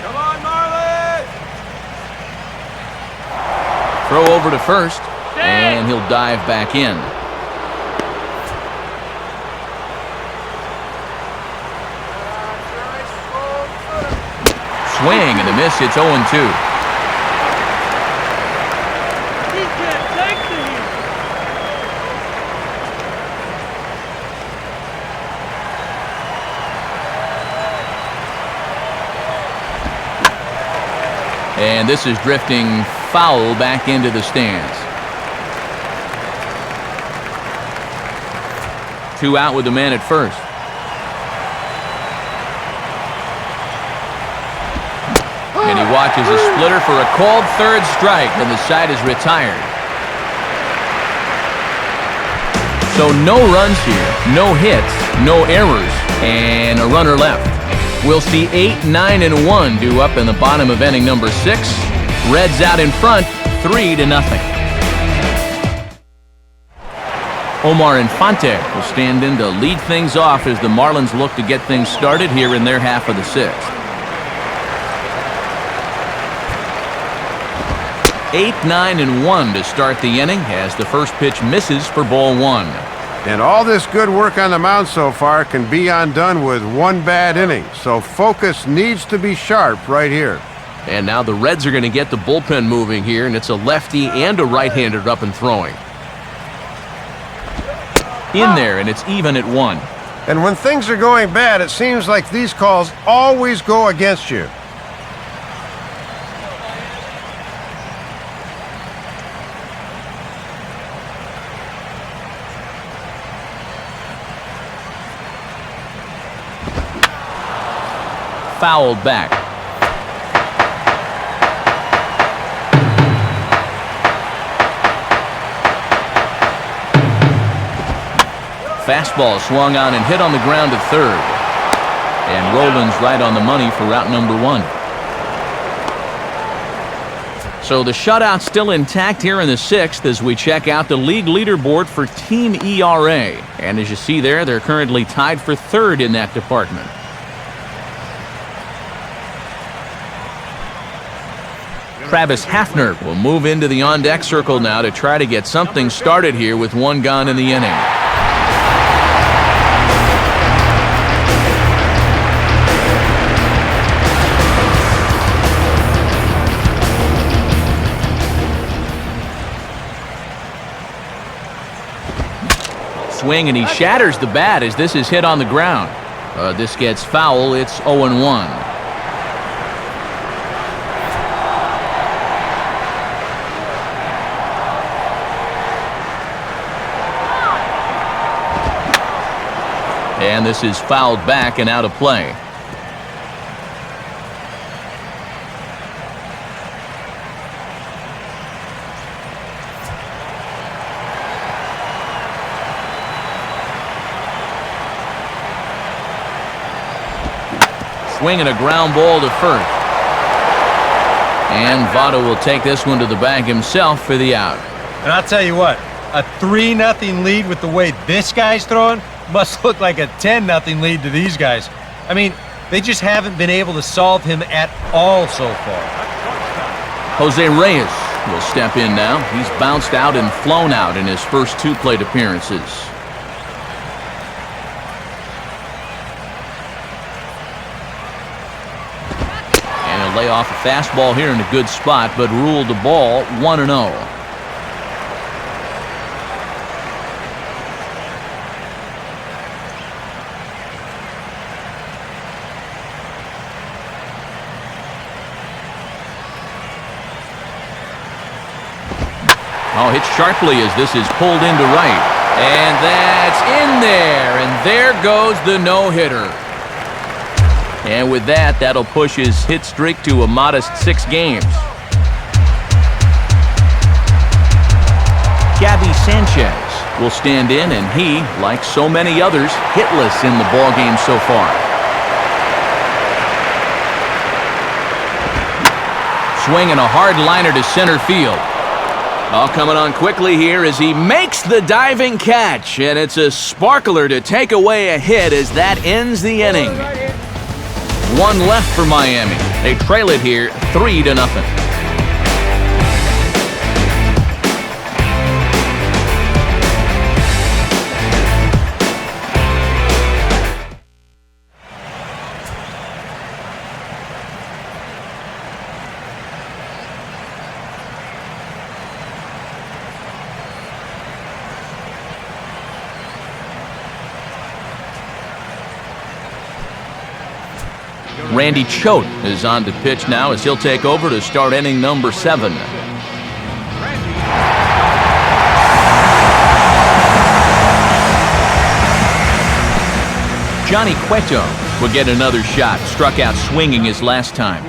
Come on, Marlins! Throw over to first, and he'll dive back in. Swing and a miss. It's 0-2. And this is drifting foul back into the stands. 2 out with the man at first. And he watches a splitter for a called third strike, and the side is retired. So no runs here, no hits, no errors, and a runner left. We'll see 8, 9, and 1 due up in the bottom of inning number 6. Reds out in front, 3-0. Omar Infante will stand in to lead things off as the Marlins look to get things started here in their half of the sixth. 8, 9, and 1 to start the inning as the first pitch misses for ball 1. And all this good work on the mound so far can be undone with one bad inning, so focus needs to be sharp right here. And now the Reds are going to get the bullpen moving here, and it's a lefty and a right-hander up and throwing. In there, and it's even at 1. And when things are going bad, it seems like these calls always go against you. Fouled back. Fastball swung on and hit on the ground to third. And Roland's right on the money for route number 1. So the shutout's still intact here in the sixth as we check out the league leaderboard for team ERA. And as you see there, they're currently tied for third in that department. Travis Hafner will move into the on-deck circle now to try to get something started here with 1 gone in the inning. Swing, and he shatters the bat as this is hit on the ground. This gets foul. It's 0-1. And this is fouled back and out of play. Swinging a ground ball to first. And Votto will take this one to the bag himself for the out. And I'll tell you what, a 3-0 lead with the way this guy's throwing must look like a 10-0 lead to these guys. I mean, they just haven't been able to solve him at all so far. Jose Reyes will step in now. He's bounced out and flown out in his first 2 plate appearances. And he'll lay off a fastball here in a good spot, but ruled the ball 1-0. Oh, hit sharply as this is pulled into right. And that's in there. And there goes the no-hitter. And with that, that'll push his hit streak to a modest 6 games. Gabby Sanchez will stand in, and he, like so many others, hitless in the ballgame so far. Swinging a hard liner to center field. All coming on quickly here as he makes the diving catch, and it's a sparkler to take away a hit as that ends the inning. 1 left for Miami. They trail it here 3-0. Randy Choate is on to pitch now as he'll take over to start inning number 7. Johnny Cueto will get another shot. Struck out swinging his last time.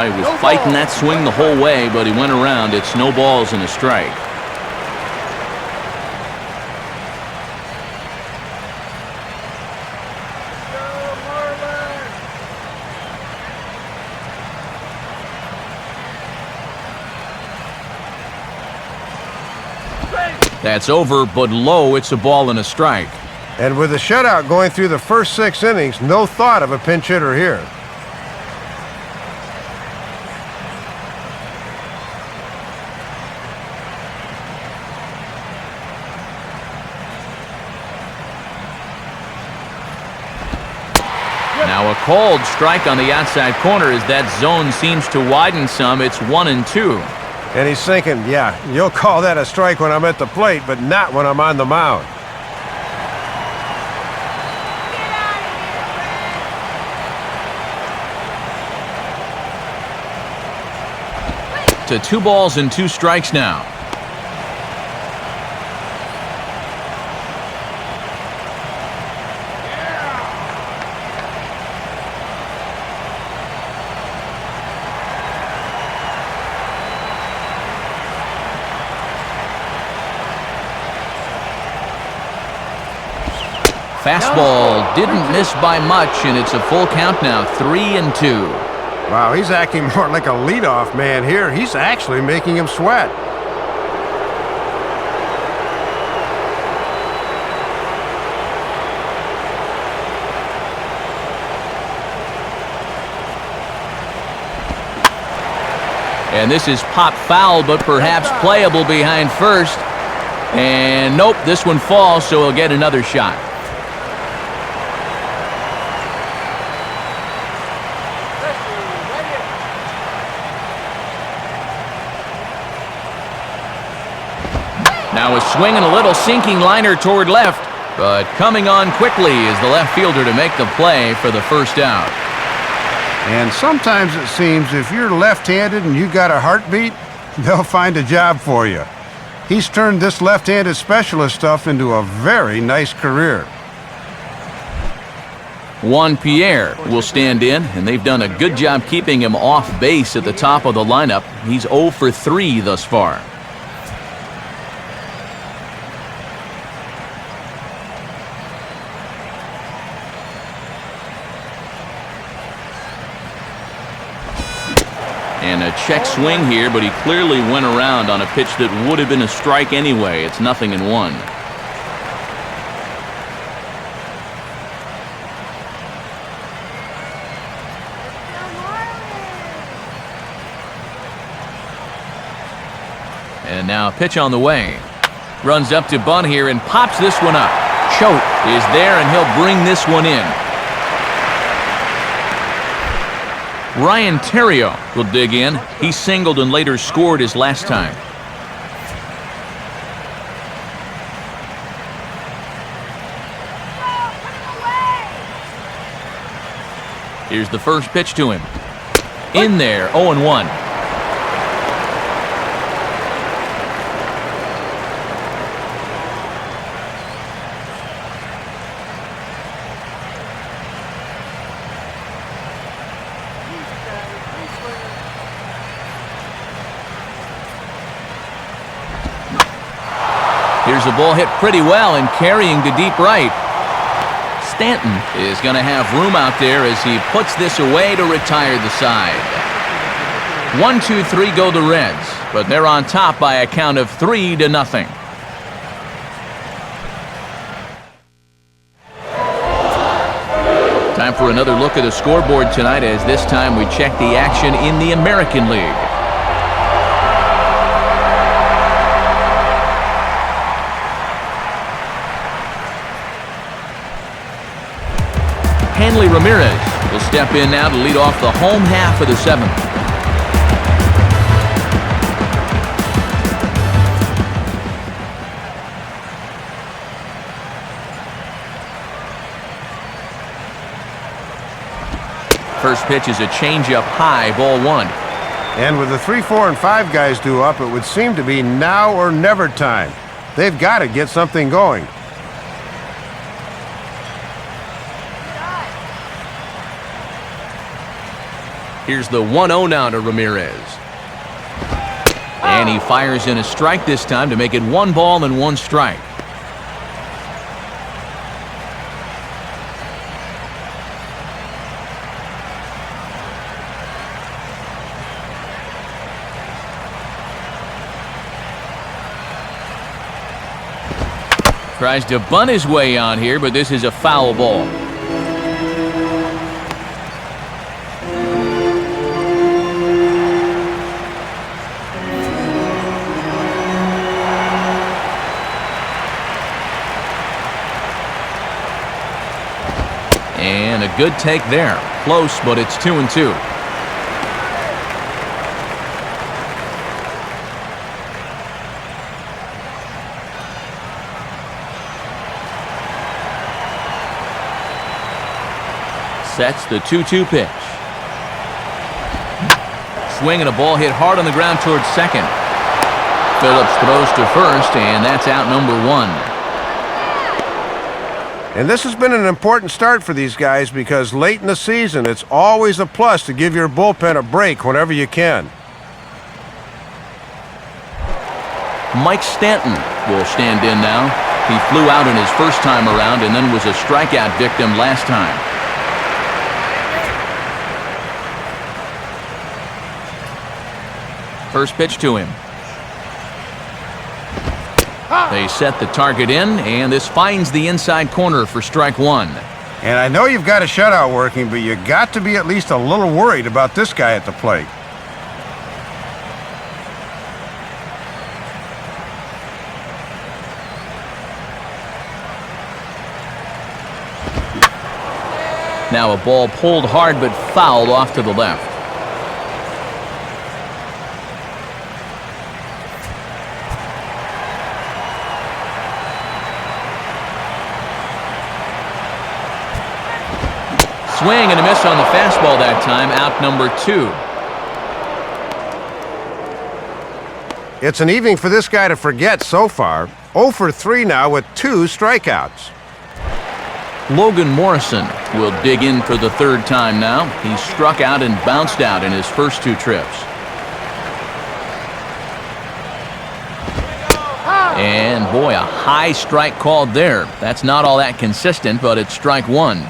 He was fighting that swing the whole way, but he went around. It's no balls and a strike. That's over, but low. It's a ball and a strike. And with a shutout going through the first 6 innings, no thought of a pinch hitter here. Now a called strike on the outside corner as that zone seems to widen some. It's 1-2. And he's thinking, yeah, you'll call that a strike when I'm at the plate, but not when I'm on the mound. To 2 balls and 2 strikes now. Fastball didn't miss by much, and it's a full count now, 3-2. Wow, he's acting more like a leadoff man here. He's actually making him sweat. And this is pop foul, but perhaps playable behind first. And nope, this one falls, so he'll get another shot. Now a swing and a little sinking liner toward left, but coming on quickly is the left fielder to make the play for the first out. And sometimes it seems if you're left-handed and you got a heartbeat, they'll find a job for you. He's turned this left-handed specialist stuff into a very nice career. Juan Pierre will stand in, and they've done a good job keeping him off base at the top of the lineup. He's 0 for 3 thus far. And a check swing here, but he clearly went around on a pitch that would have been a strike anyway. It's 0-1. And now a pitch on the way. Runs up to bunt here and pops this one up. Choate is there, and he'll bring this one in. Ryan Terrio will dig in. He singled and later scored his last time. Here's the first pitch to him. In there, 0-1. Here's a ball hit pretty well and carrying to deep right. Stanton is going to have room out there as he puts this away to retire the side. 1-2-3 go the Reds, but they're on top by a count of 3-0. Time for another look at the scoreboard tonight, as this time we check the action in the American League. Hanley Ramirez will step in now to lead off the home half of the 7th. First pitch is a changeup high, ball 1. And with the 3, 4, and 5 guys due up, it would seem to be now or never time. They've got to get something going. Here's the 1-0 now to Ramirez. And he fires in a strike this time to make it 1 ball and 1 strike. Tries to bunt his way on here, but this is a foul ball. And a good take there. Close, but it's 2-2. Sets the 2-2 pitch. Swing and a ball hit hard on the ground towards second. Phillips throws to first, and that's out number 1. And this has been an important start for these guys because late in the season, it's always a plus to give your bullpen a break whenever you can. Mike Stanton will stand in now. He flew out in his first time around and then was a strikeout victim last time. First pitch to him. They set the target in, and this finds the inside corner for strike 1. And I know you've got a shutout working, but you got to be at least a little worried about this guy at the plate. Now a ball pulled hard but fouled off to the left. Swing and a miss on the fastball that time, out number 2. It's an evening for this guy to forget so far. 0 for 3 now with 2 strikeouts. Logan Morrison will dig in for the third time now. He struck out and bounced out in his first 2 trips. And boy, a high strike called there. That's not all that consistent, but it's strike 1.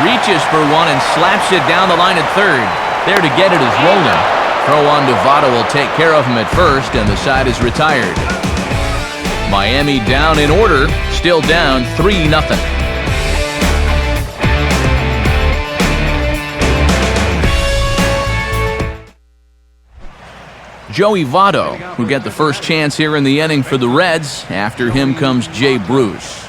Reaches for one and slaps it down the line at third. There to get it is Roland. Throw on to Votto will take care of him at first, and the side is retired. Miami down in order, still down 3-0. Joey Votto, who get the first chance here in the inning for the Reds. After him comes Jay Bruce.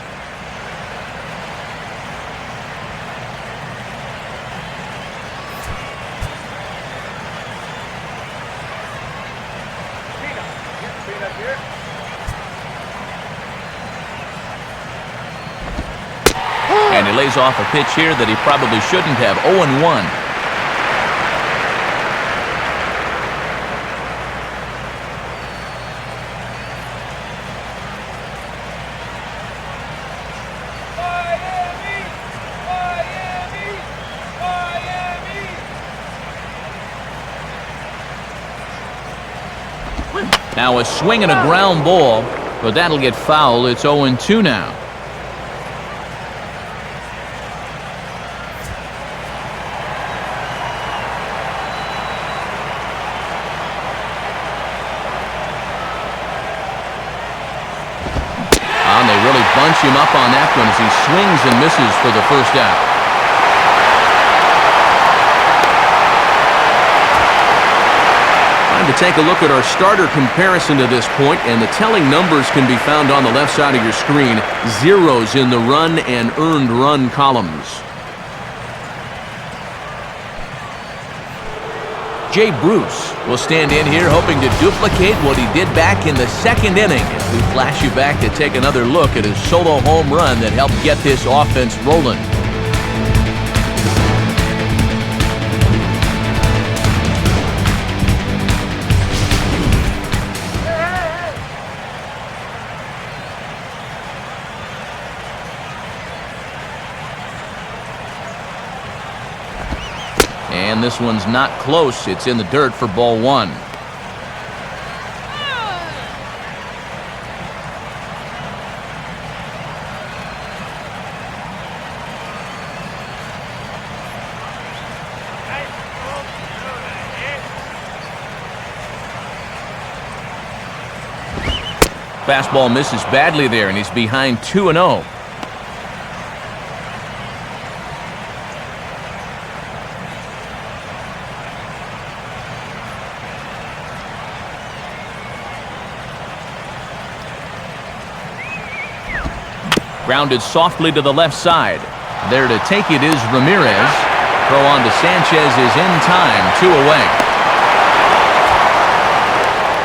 And he lays off a pitch here that he probably shouldn't have. 0-1. Now a swing and a ground ball, but that'll get foul. It's 0-2 now. And they really bunch him up on that one as he swings and misses for the first out. To take a look at our starter comparison to this point, and the telling numbers can be found on the left side of your screen. Zeros in the run and earned run columns. Jay Bruce will stand in here hoping to duplicate what he did back in the second inning. We flash you back to take another look at his solo home run that helped get this offense rolling. And this one's not close. It's in the dirt for ball 1. Fastball misses badly there, and he's behind 2-0. Grounded softly to the left side. There to take it is Ramirez. Throw on to Sanchez is in time. 2 away.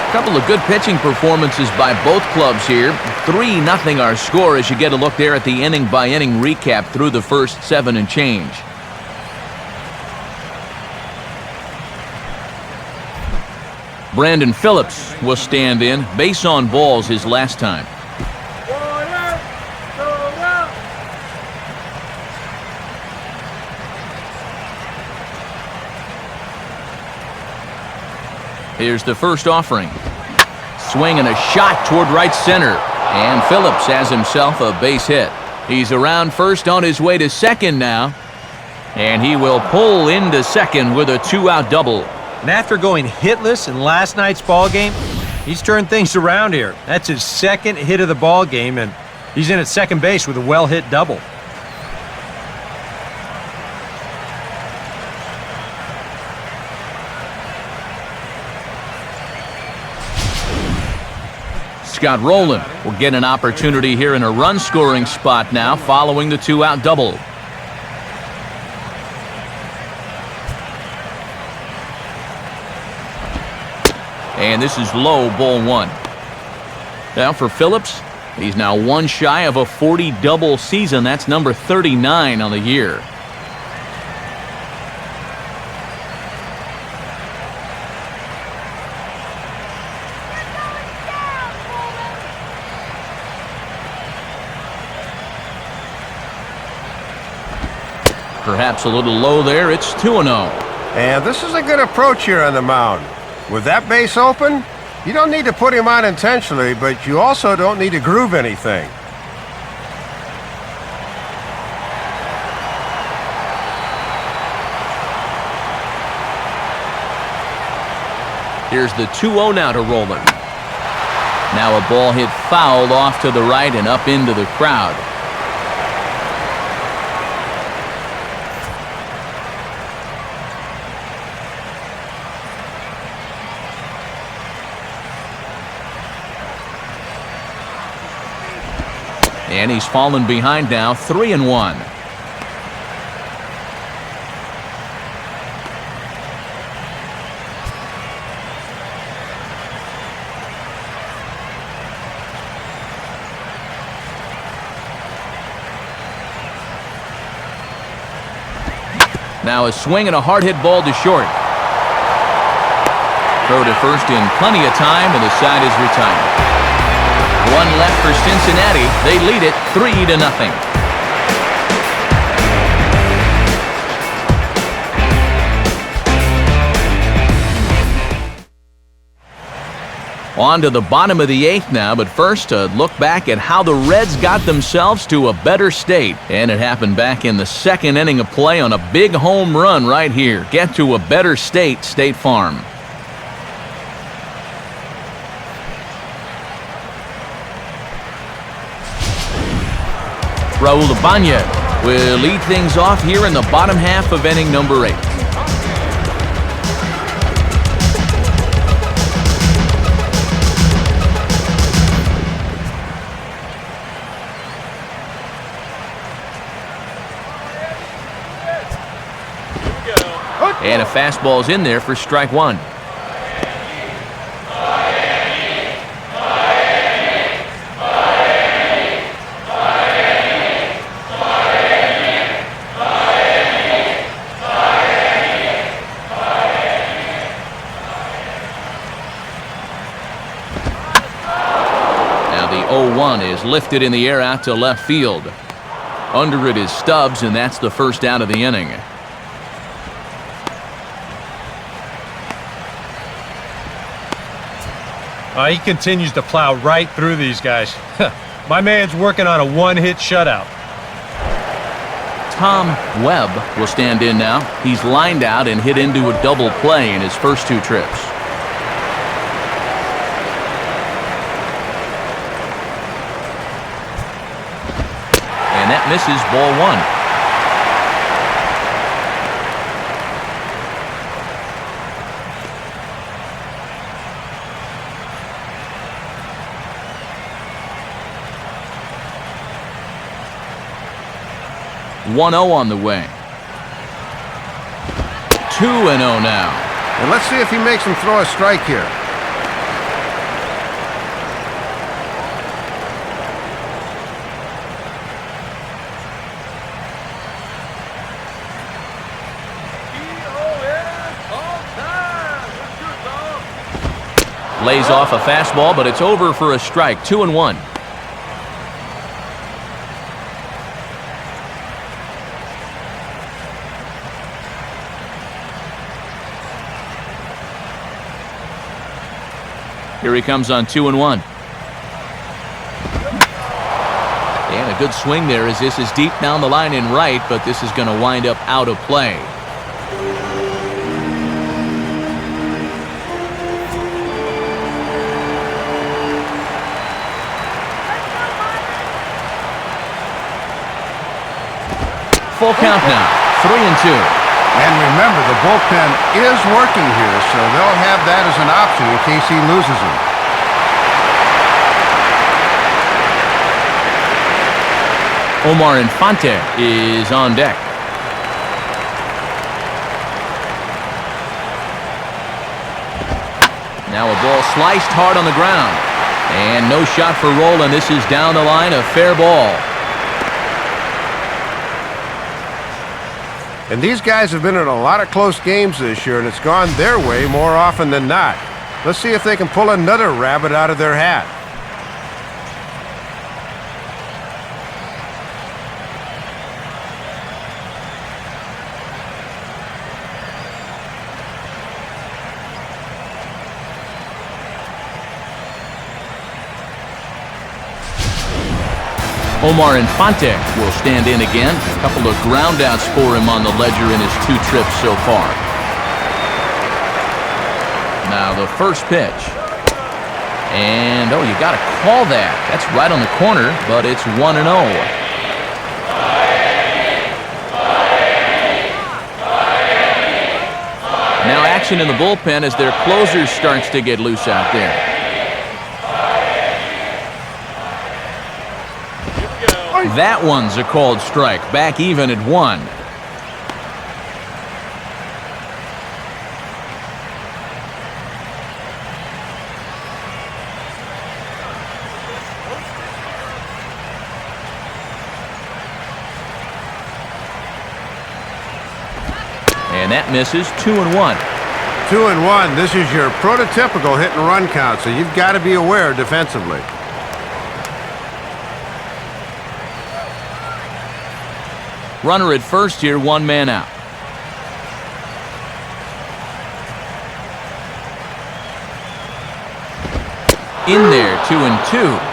A couple of good pitching performances by both clubs here. 3-0 our score as you get a look there at the inning-by-inning recap through the first 7 and change. Brandon Phillips will stand in. Base on balls his last time. Here's the first offering. Swing and a shot toward right center. And Phillips has himself a base hit. He's around first on his way to second now. And he will pull into second with a 2-out double. And after going hitless in last night's ball game, he's turned things around here. That's his second hit of the ball game, and he's in at second base with a well-hit double. Scott Rowland will get an opportunity here in a run-scoring spot now following the 2-out double. And this is low, ball 1. Now for Phillips, he's now 1 shy of a 40 double season. That's number 39 on the year. Perhaps a little low there. It's 2-0. And this is a good approach here on the mound. With that base open, you don't need to put him on intentionally, but you also don't need to groove anything. Here's the 2-0 now to Rowland. Now a ball hit foul off to the right and up into the crowd. And he's fallen behind now, 3-1. Now a swing and a hard hit ball to short. Throw to first in plenty of time, and the side is retired. 1 left for Cincinnati. They lead it 3-0. On to the bottom of the 8th now, but first a look back at how the Reds got themselves to a better state. And it happened back in the 2nd inning of play on a big home run right here. Get to a better state, State Farm. Raul Ibanez will lead things off here in the bottom half of inning number 8. And a fastball's in there for strike 1. Is lifted in the air out to left field. Under it is Stubbs, and that's the first out of the inning. He continues to plow right through these guys. My man's working on a 1-hit shutout. Tom Webb will stand in now. He's lined out and hit into a double play in his first 2 trips. misses, ball one. One 0 on the way. 2-0 now. And let's see if he makes him throw a strike here. Lays off a fastball, but it's over for a strike. 2-1. Here he comes on 2-1. And a good swing there as this is deep down the line in right, but this is going to wind up out of play. Full count now, 3-2. And remember, the bullpen is working here, so they'll have that as an option in case he loses him. Omar Infante is on deck. Now a ball sliced hard on the ground. And no shot for Roland. This is down the line, a fair ball. And these guys have been in a lot of close games this year, and it's gone their way more often than not. Let's see if they can pull another rabbit out of their hat. Omar Infante will stand in again. A couple of ground outs for him on the ledger in his 2 trips so far. Now the first pitch. And, oh, you got to call that. That's right on the corner, but it's 1-0. Now action in the bullpen as their closer starts to get loose out there. That one's a called strike. Back even at 1. And that misses. 2-1. 2-1. This is your prototypical hit and run count, so you've got to be aware defensively. Runner at first here, 1 man out. In there, 2-2.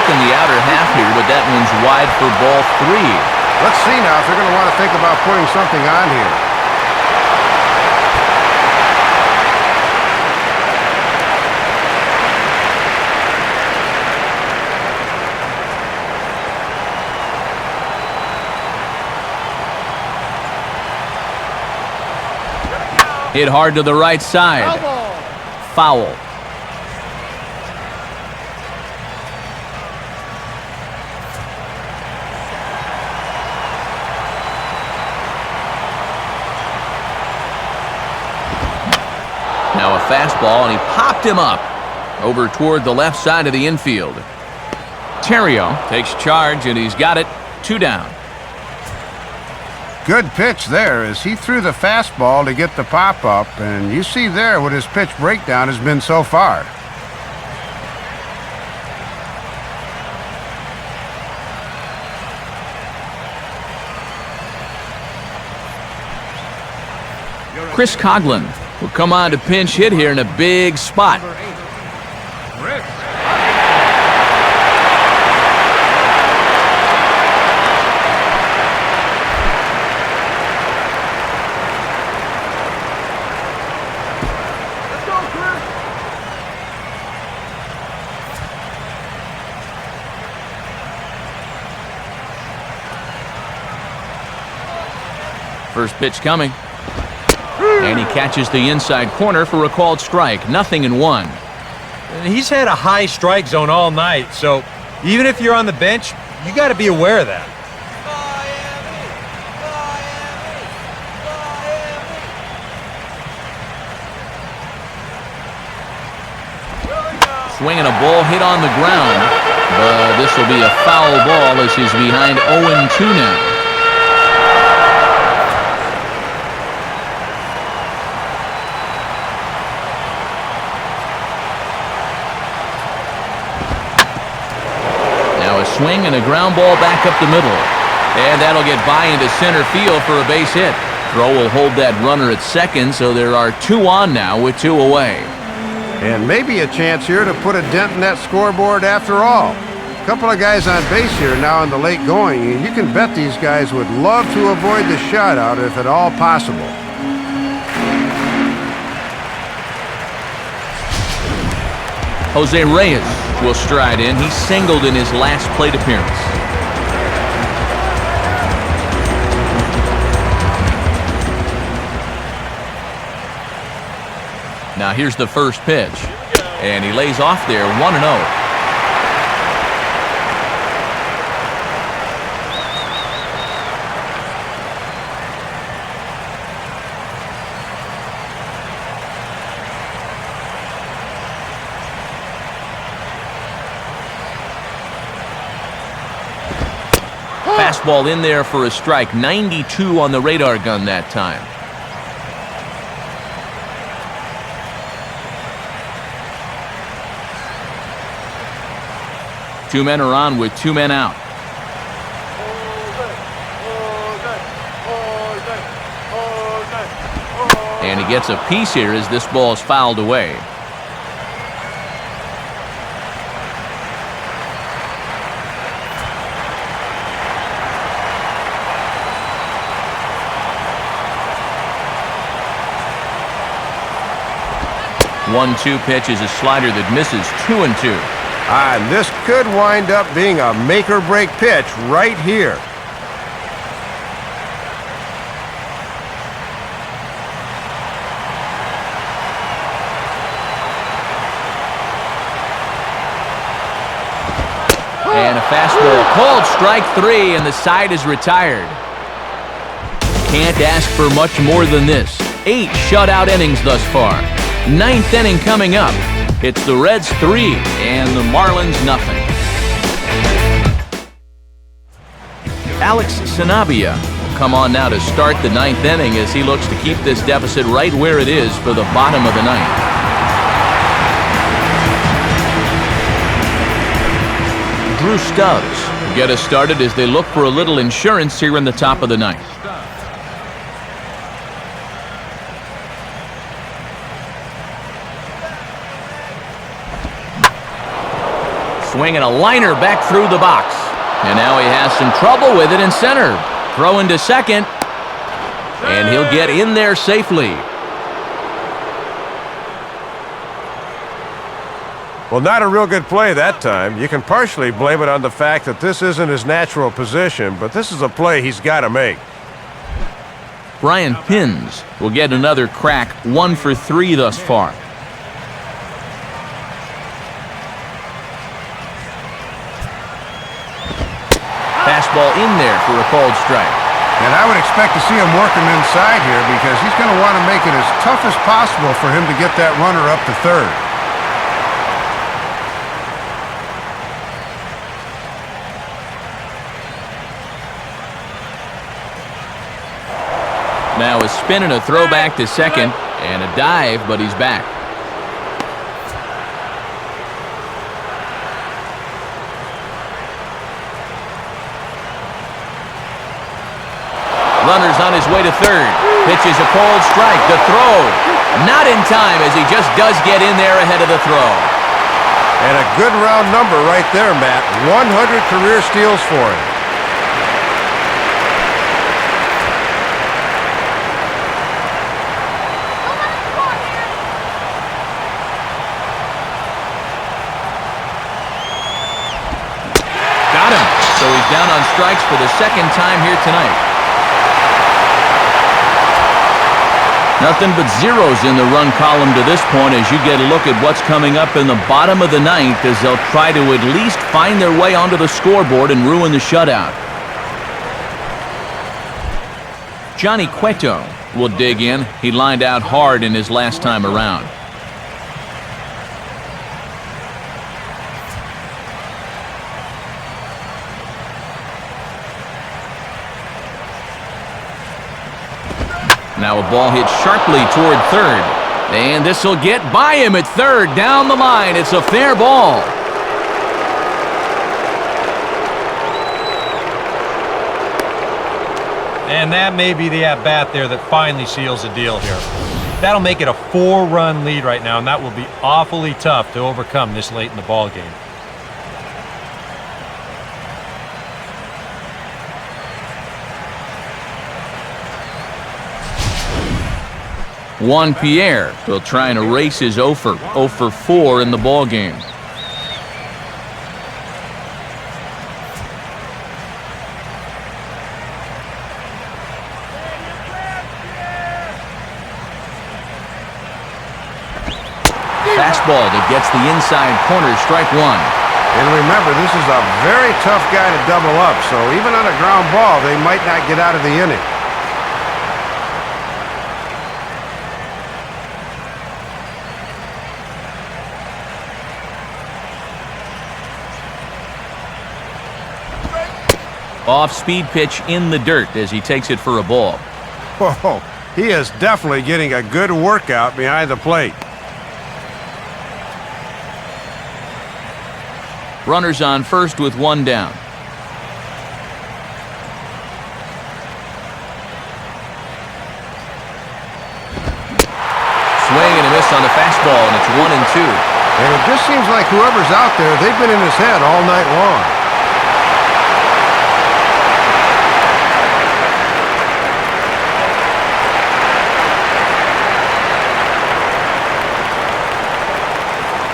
In the outer half here, but that one's wide for ball 3. Let's see now if they're going to want to think about putting something on here. Hit hard to the right side. Foul. Now a fastball, and he popped him up over toward the left side of the infield. Terrio takes charge, and he's got it. 2 down. Good pitch there as he threw the fastball to get the pop-up, and you see there what his pitch breakdown has been so far. Chris Coughlin will come on to pinch hit here in a big spot. First pitch coming. And he catches the inside corner for a called strike. 0-1. He's had a high strike zone all night, so even if you're on the bench, you got to be aware of that. Swinging a ball hit on the ground, but this will be a foul ball as he's behind 0-2 now. Now a swing and a ground ball back up the middle. And that'll get by into center field for a base hit. Throw will hold that runner at second, so there are 2 on now with 2 away. And maybe a chance here to put a dent in that scoreboard after all. A couple of guys on base here now in the late going, and you can bet these guys would love to avoid the shutout if at all possible. Jose Reyes will stride in. He singled in his last plate appearance. Now here's the first pitch, and he lays off there 1-0. Fastball in there for a strike. 92 on the radar gun that time. Two men are on with 2 men out. And he gets a piece here as this ball is fouled away. One-two pitch is a slider that misses 2-2. And this could wind up being a make-or-break pitch right here. And a fastball called strike 3, and the side is retired. Can't ask for much more than this. 8 shutout innings thus far. 9th inning coming up. It's the Reds 3 and the Marlins nothing. Alex Sanabia will come on now to start the 9th inning as he looks to keep this deficit right where it is for the bottom of the 9th. Drew Stubbs will get us started as they look for a little insurance here in the top of the 9th. Swinging a liner back through the box. And now he has some trouble with it in center. Throw into second. And he'll get in there safely. Well, not a real good play that time. You can partially blame it on the fact that this isn't his natural position, but this is a play he's got to make. Brian Pins will get another crack, 1 for 3 thus far. Fastball in there for a called strike. And I would expect to see him work him inside here because he's going to want to make it as tough as possible for him to get that runner up to third. Now a spin and a throw back to second, and a dive, but he's back. Runner's on his way to third. Pitches a called strike. The throw. Not in time as he just does get in there ahead of the throw. And a good round number right there, Matt. 100 career steals for him. Got him. So he's down on strikes for the second time here tonight. Nothing but zeros in the run column to this point as you get a look at what's coming up in the bottom of the ninth as they'll try to at least find their way onto the scoreboard and ruin the shutout. Johnny Cueto will dig in. He lined out hard in his last time around. Now a ball hit sharply toward third. And this will get by him at third. Down the line. It's a fair ball. And that may be the at-bat there that finally seals the deal here. That'll make it a 4-run lead right now, and that will be awfully tough to overcome this late in the ball game. Juan Pierre will try and erase his 0 for 4 in the ball game. Fastball that gets the inside corner, strike one. And remember, this is a very tough guy to double up, so even on a ground ball, they might not get out of the inning. Off-speed pitch in the dirt as he takes it for a ball. Whoa, he is definitely getting a good workout behind the plate. Runners on first with one down. Swing and a miss on the fastball, and it's 1-2. And it just seems like whoever's out there, they've been in his head all night long.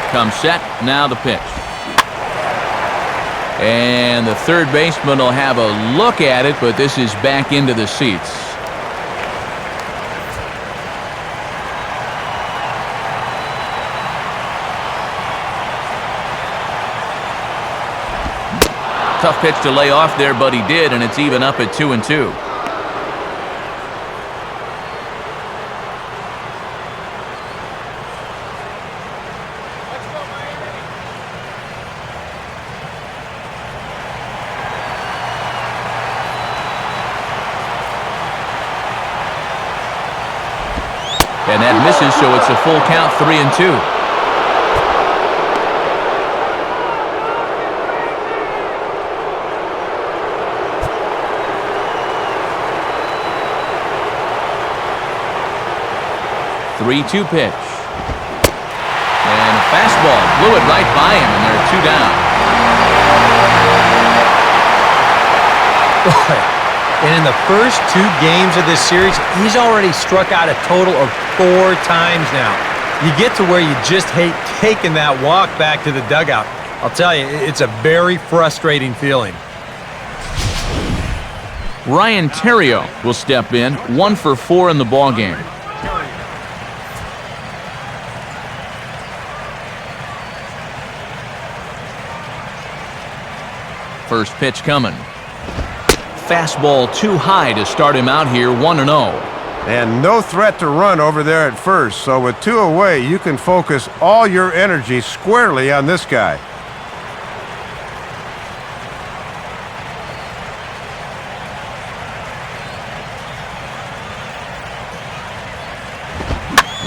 Comes set, now the pitch. And the third baseman will have a look at it, but this is back into the seats. Tough pitch to lay off there, but he did, and it's even up at 2-2. And that misses, so it's a full count, 3-2. Three-two pitch. And a fastball blew it right by him, and there are two down. And in the first 2 games of this series, he's already struck out a total of 4 times now. You get to where you just hate taking that walk back to the dugout. I'll tell you, it's a very frustrating feeling. Ryan Terrio will step in, 1 for 4 in the ball game. First pitch coming. Fastball too high to start him out here, 1-0. And no threat to run over there at first, so with 2 away, you can focus all your energy squarely on this guy.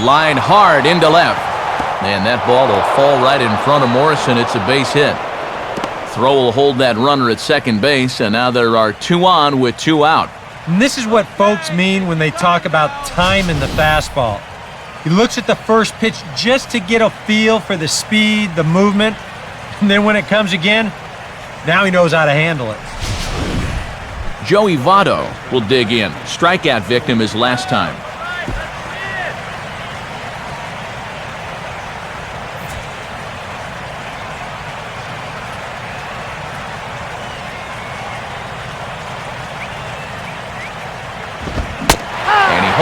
Line hard into left. And that ball will fall right in front of Morrison. It's a base hit. Throw will hold that runner at second base, and now there are 2 on with 2 out. And this is what folks mean when they talk about time in the fastball. He looks at the first pitch just to get a feel for the speed, the movement, and then when it comes again, now he knows how to handle it. Joey Votto will dig in. Strikeout victim his last time.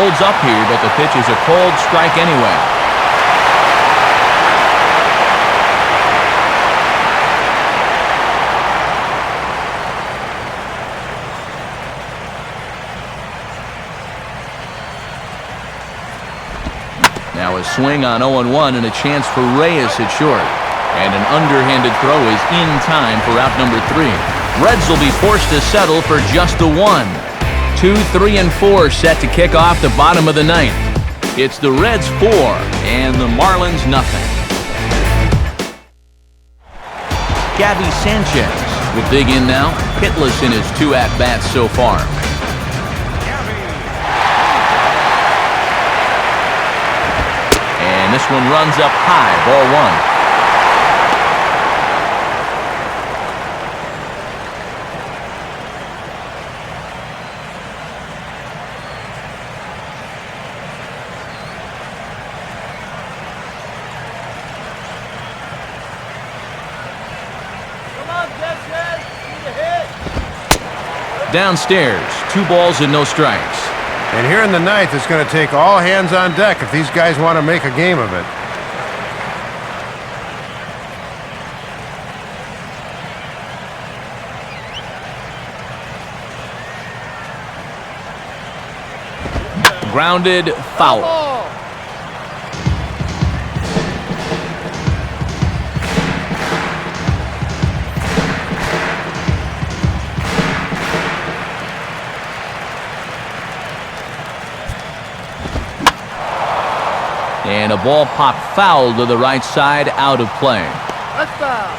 holds up here, but the pitch is a cold strike anyway. Now a swing on 0-1 and a chance for Reyes at short. And an underhanded throw is in time for out number 3. Reds will be forced to settle for just a 1. 2, 3, and 4 set to kick off the bottom of the 9th. It's the Reds 4 and the Marlins nothing. Gabby Sanchez will dig in now, hitless in his 2 at-bats so far. And this one runs up high, ball 1. Downstairs, 2 balls and no strikes. And here in the 9th, it's going to take all hands on deck if these guys want to make a game of it. Grounded, foul. And a ball popped foul to the right side, out of play. That's foul.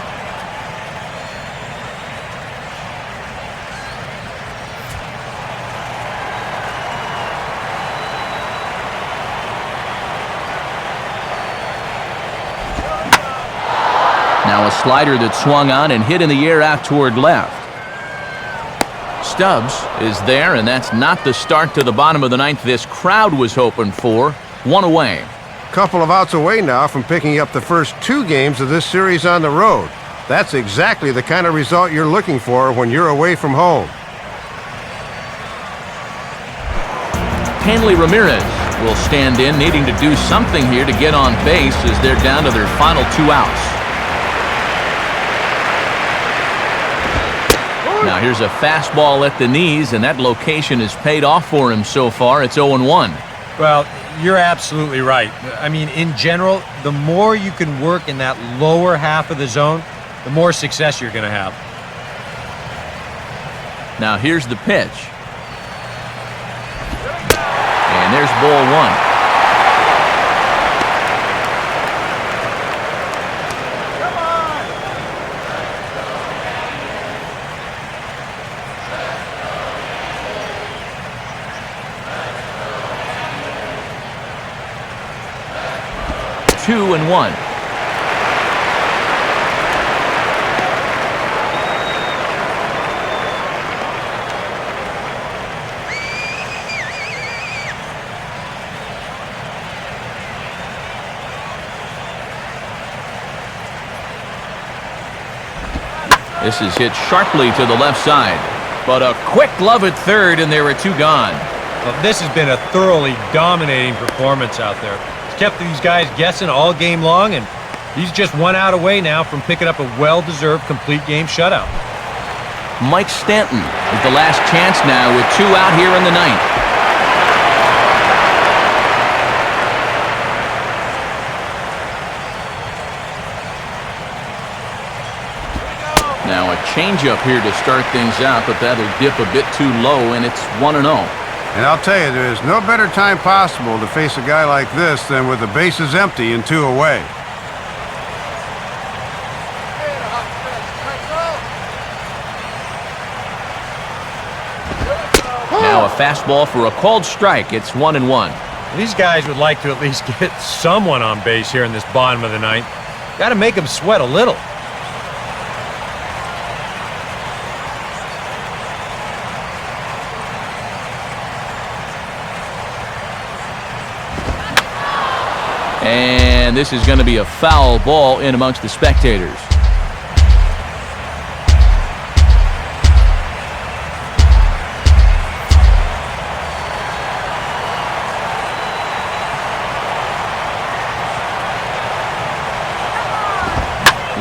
Now a slider that swung on and hit in the air out toward left. Stubbs is there, and that's not the start to the bottom of the 9th this crowd was hoping for. 1 away. Couple of outs away now from picking up the first 2 games of this series on the road. That's exactly the kind of result you're looking for when you're away from home. Hanley Ramirez will stand in, needing to do something here to get on base as they're down to their final 2 outs. Now here's a fastball at the knees, and that location has paid off for him so far. It's 0-1. Well, you're absolutely right. I mean, in general, the more you can work in that lower half of the zone, the more success you're going to have. Now here's the pitch. And there's ball 1. Two and 1. This is hit sharply to the left side, but a quick glove at third, and there were 2 gone. Well, this has been a thoroughly dominating performance out there. Kept these guys guessing all game long, and he's just 1 out away now from picking up a well-deserved complete game shutout. Mike Stanton is the last chance now with 2 out here in the 9th. Now a changeup here to start things out, but that'll dip a bit too low, and it's 1-0. And I'll tell you, there is no better time possible to face a guy like this than with the bases empty and 2 away. Now a fastball for a called strike. It's 1-1. These guys would like to at least get someone on base here in this bottom of the 9th. Got to make them sweat a little. And this is going to be a foul ball in amongst the spectators.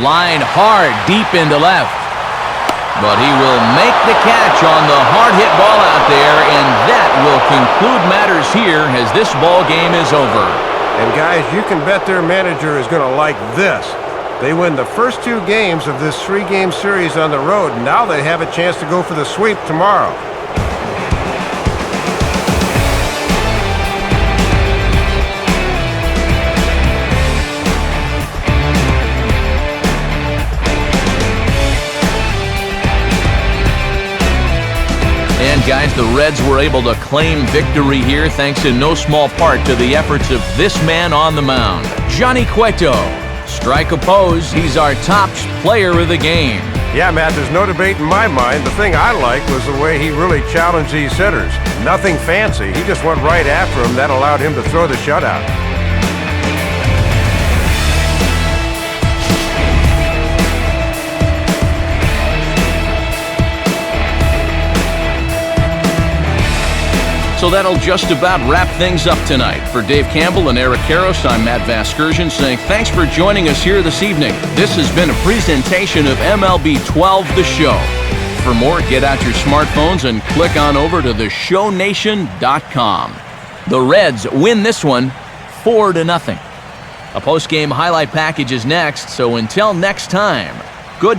Line hard deep into left. But he will make the catch on the hard hit ball out there, and that will conclude matters here as this ball game is over. And guys, you can bet their manager is going to like this. They win the first 2 games of this 3-game series on the road. Now they have a chance to go for the sweep tomorrow. And guys, the Reds were able to claim victory here thanks in no small part to the efforts of this man on the mound, Johnny Cueto. Strike opposed, he's our top player of the game. Yeah, Matt, there's no debate in my mind. The thing I liked was the way he really challenged these hitters. Nothing fancy. He just went right after him. That allowed him to throw the shutout. So that'll just about wrap things up tonight. For Dave Campbell and Eric Karros, I'm Matt Vasgersian saying thanks for joining us here this evening. This has been a presentation of MLB 12 The Show. For more, get out your smartphones and click on over to theshownation.com. The Reds win this one 4-0. A post-game highlight package is next, so until next time, good